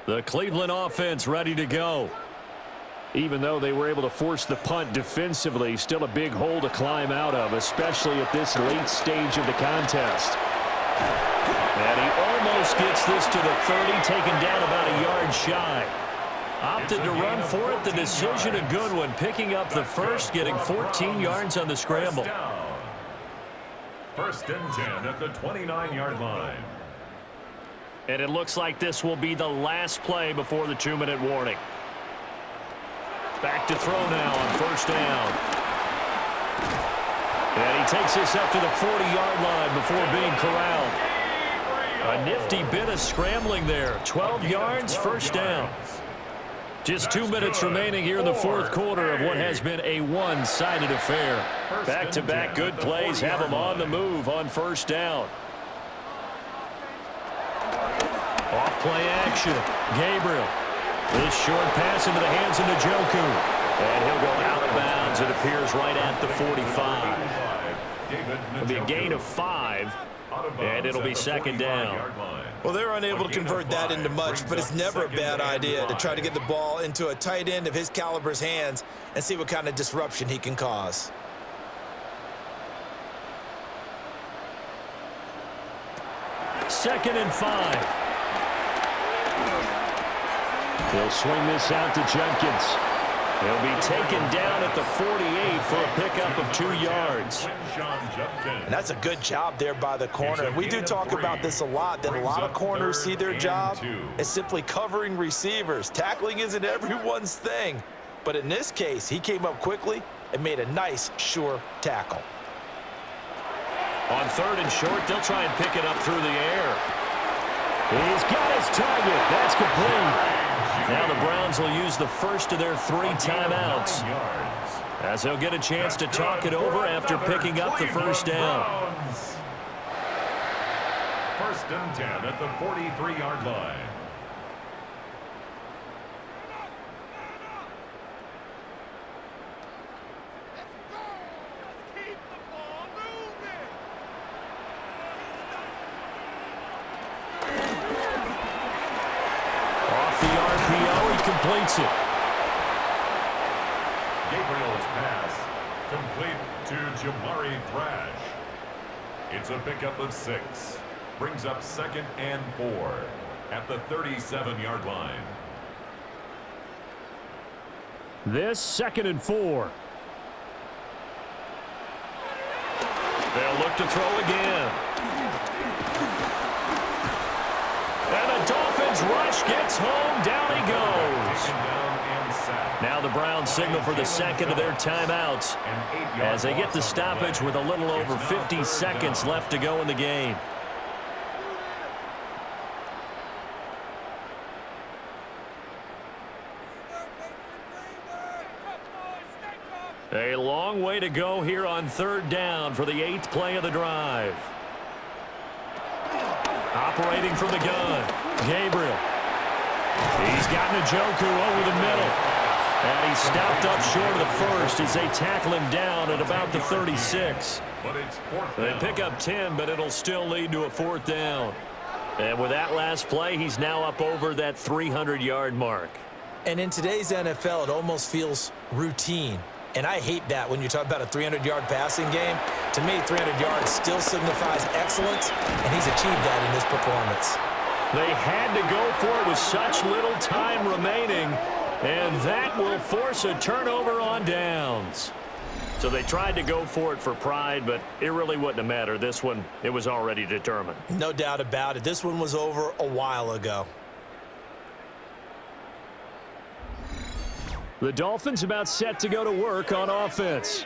[SPEAKER 4] The Cleveland offense ready to go. Even though they were able to force the punt defensively, still a big hole to climb out of, especially at this late stage of the contest. And he almost gets this to the 30, taken down about a yard shy. Opted to run for it. The decision a good one, picking up the first, getting 14 yards on the scramble.
[SPEAKER 3] 1st and 10 at the 29-yard line.
[SPEAKER 4] And it looks like this will be the last play before the 2-minute warning. Back to throw now on 1st down. And he takes this up to the 40-yard line before being corralled. A nifty bit of scrambling there. 12 yards, 1st down. Just 2 minutes remaining here in the 4th quarter of what has been a one-sided affair. Back-to-back good plays have them on the move on 1st down. Off play action. Gabriel. This short pass into the hands of Njoku. And he'll go out of bounds. It appears right at the 45. It'll be a gain of 5. And it'll be 2nd down.
[SPEAKER 2] Well, they're unable to convert that into much, but it's never a bad idea to try to get the ball into a tight end of his caliber's hands and see what kind of disruption he can cause.
[SPEAKER 4] Second and 5. He'll swing this out to Jenkins. He'll be taken down at the 48 for a pickup of 2 yards.
[SPEAKER 2] And that's a good job there by the corner. We do talk about this a lot, that a lot of corners see their job as simply covering receivers. Tackling isn't everyone's thing. But in this case, he came up quickly and made a nice, sure tackle.
[SPEAKER 4] On 3rd and short, they'll try and pick it up through the air. He's got his target. That's complete. Now the Browns will use the first of their 3 timeouts, as they'll get a chance to talk it over after picking up the 1st down.
[SPEAKER 3] 1st and 10 at the 43-yard line.
[SPEAKER 4] Completes it.
[SPEAKER 3] Gabriel's pass complete to Jamari Thrash. It's a pickup of 6. Brings up 2nd and 4 at the 37-yard line.
[SPEAKER 4] This 2nd and 4. They'll look to throw again. And the Dolphins rush, gets home, down he goes. Now the Browns signal for the 2nd of their timeouts as they get the stoppage with a little over 50 seconds left to go in the game. A long way to go here on 3rd down for the 8th play of the drive. operating from the gun. Gabriel. He's got Njoku over the middle. And he stopped up short of the first as they tackle him down at about the 36. They pick up 10, but it'll still lead to a 4th down. And with that last play, he's now up over that 300-yard mark.
[SPEAKER 2] And in today's NFL, it almost feels routine. And I hate that when you talk about a 300-yard passing game. To me, 300 yards still signifies excellence, and he's achieved that in this performance.
[SPEAKER 4] They had to go for it with such little time remaining, and that will force a turnover on downs. So they tried to go for it for pride, but it really wouldn't have mattered. This one, it was already determined.
[SPEAKER 2] No doubt about it. This one was over a while ago.
[SPEAKER 4] The Dolphins about set to go to work on offense.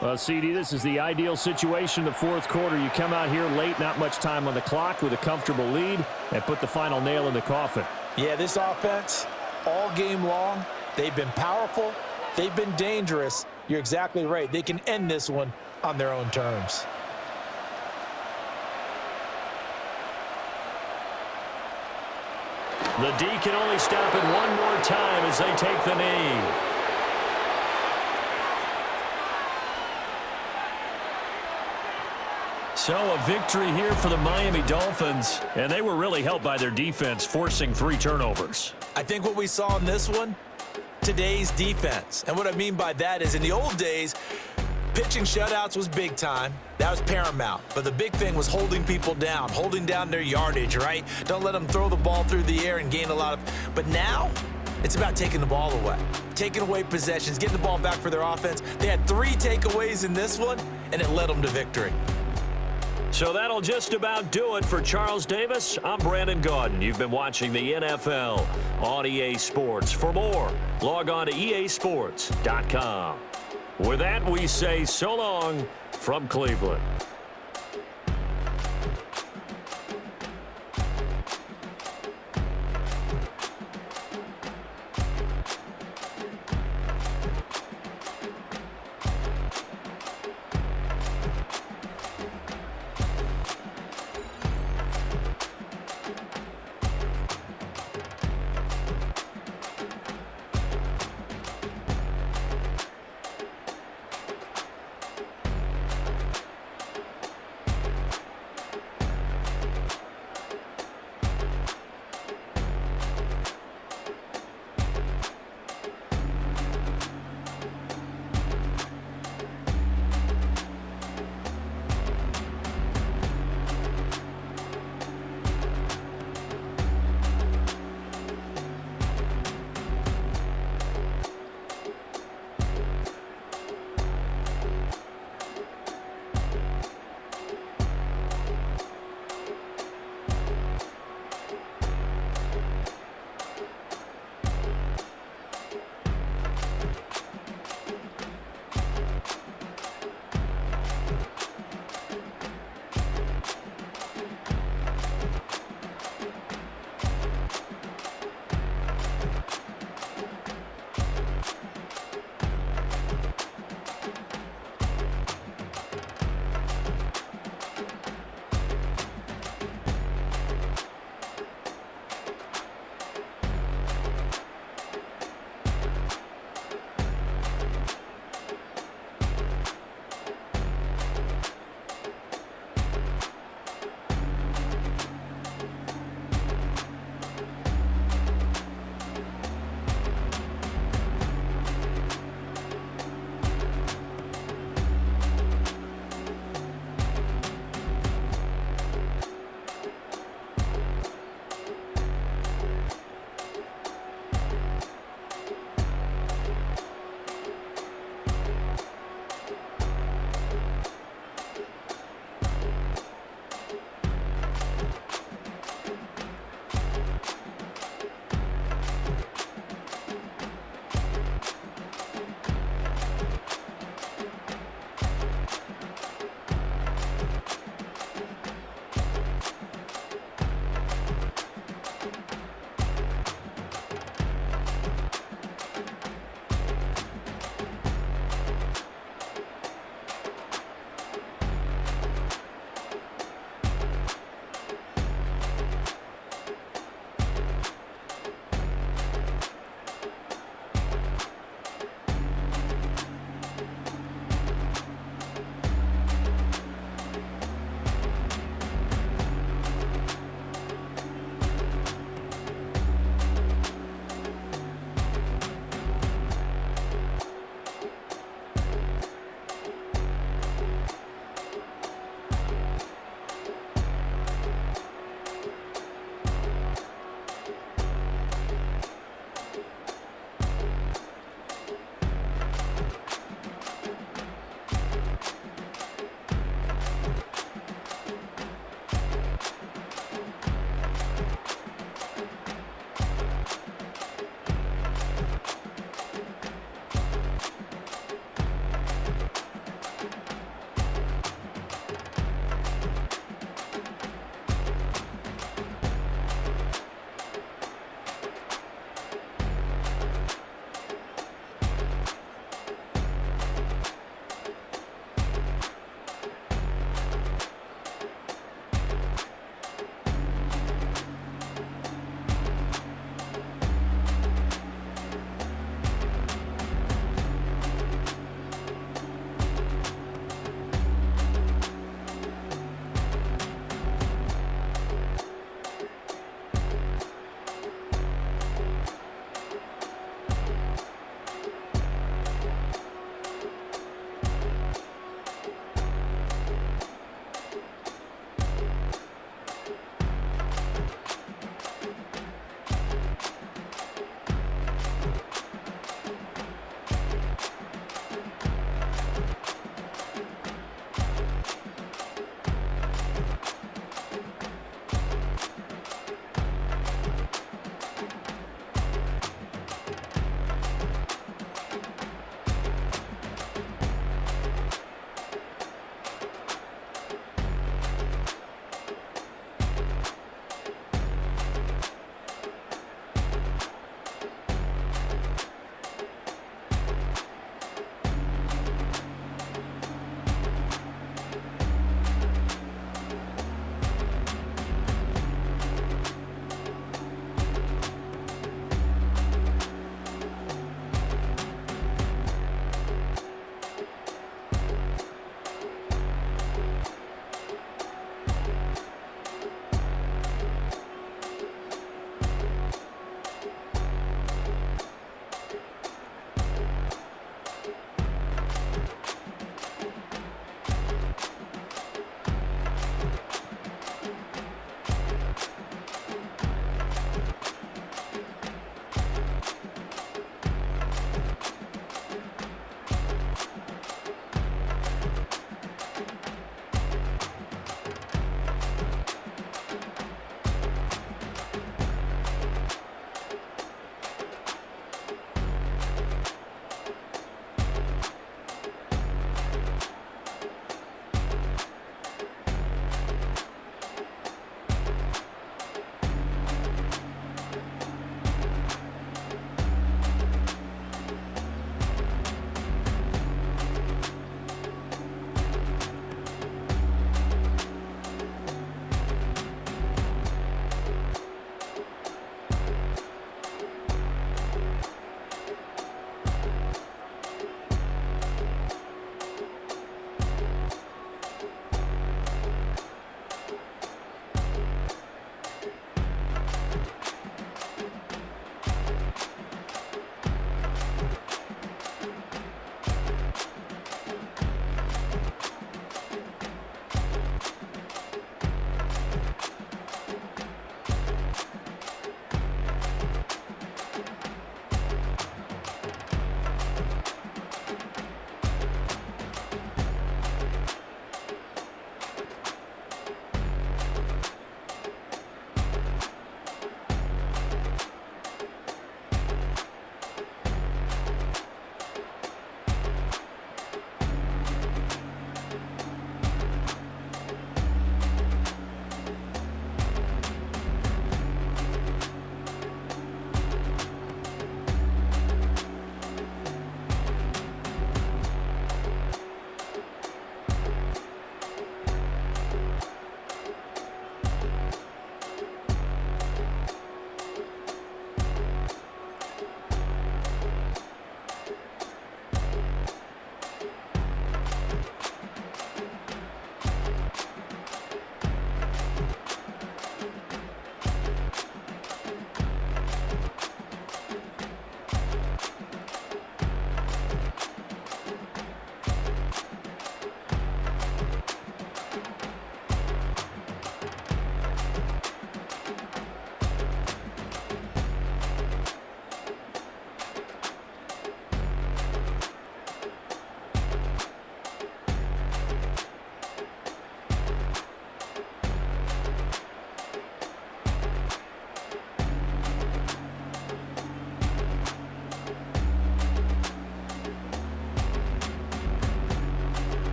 [SPEAKER 4] Well, CD, this is the ideal situation in the 4th quarter. You come out here late, not much time on the clock, with a comfortable lead, and put the final nail in the coffin.
[SPEAKER 2] Yeah, this offense, all game long, they've been powerful, they've been dangerous. You're exactly right. They can end this one on their own terms.
[SPEAKER 4] The D can only stop it one more time as they take the knee. So a victory here for the Miami Dolphins, and they were really helped by their defense, forcing 3 turnovers.
[SPEAKER 2] I think what we saw in this one, today's defense. And what I mean by that is in the old days, pitching shutouts was big time. That was paramount. But the big thing was holding people down, holding down their yardage, right? Don't let them throw the ball through the air and gain a lot of... But now, it's about taking the ball away. Taking away possessions, getting the ball back for their offense. They had 3 takeaways in this one, and it led them to victory.
[SPEAKER 4] So that'll just about do it for Charles Davis. I'm Brandon Gaudin. You've been watching the NFL on EA Sports. For more, log on to easports.com. With that, we say so long from Cleveland.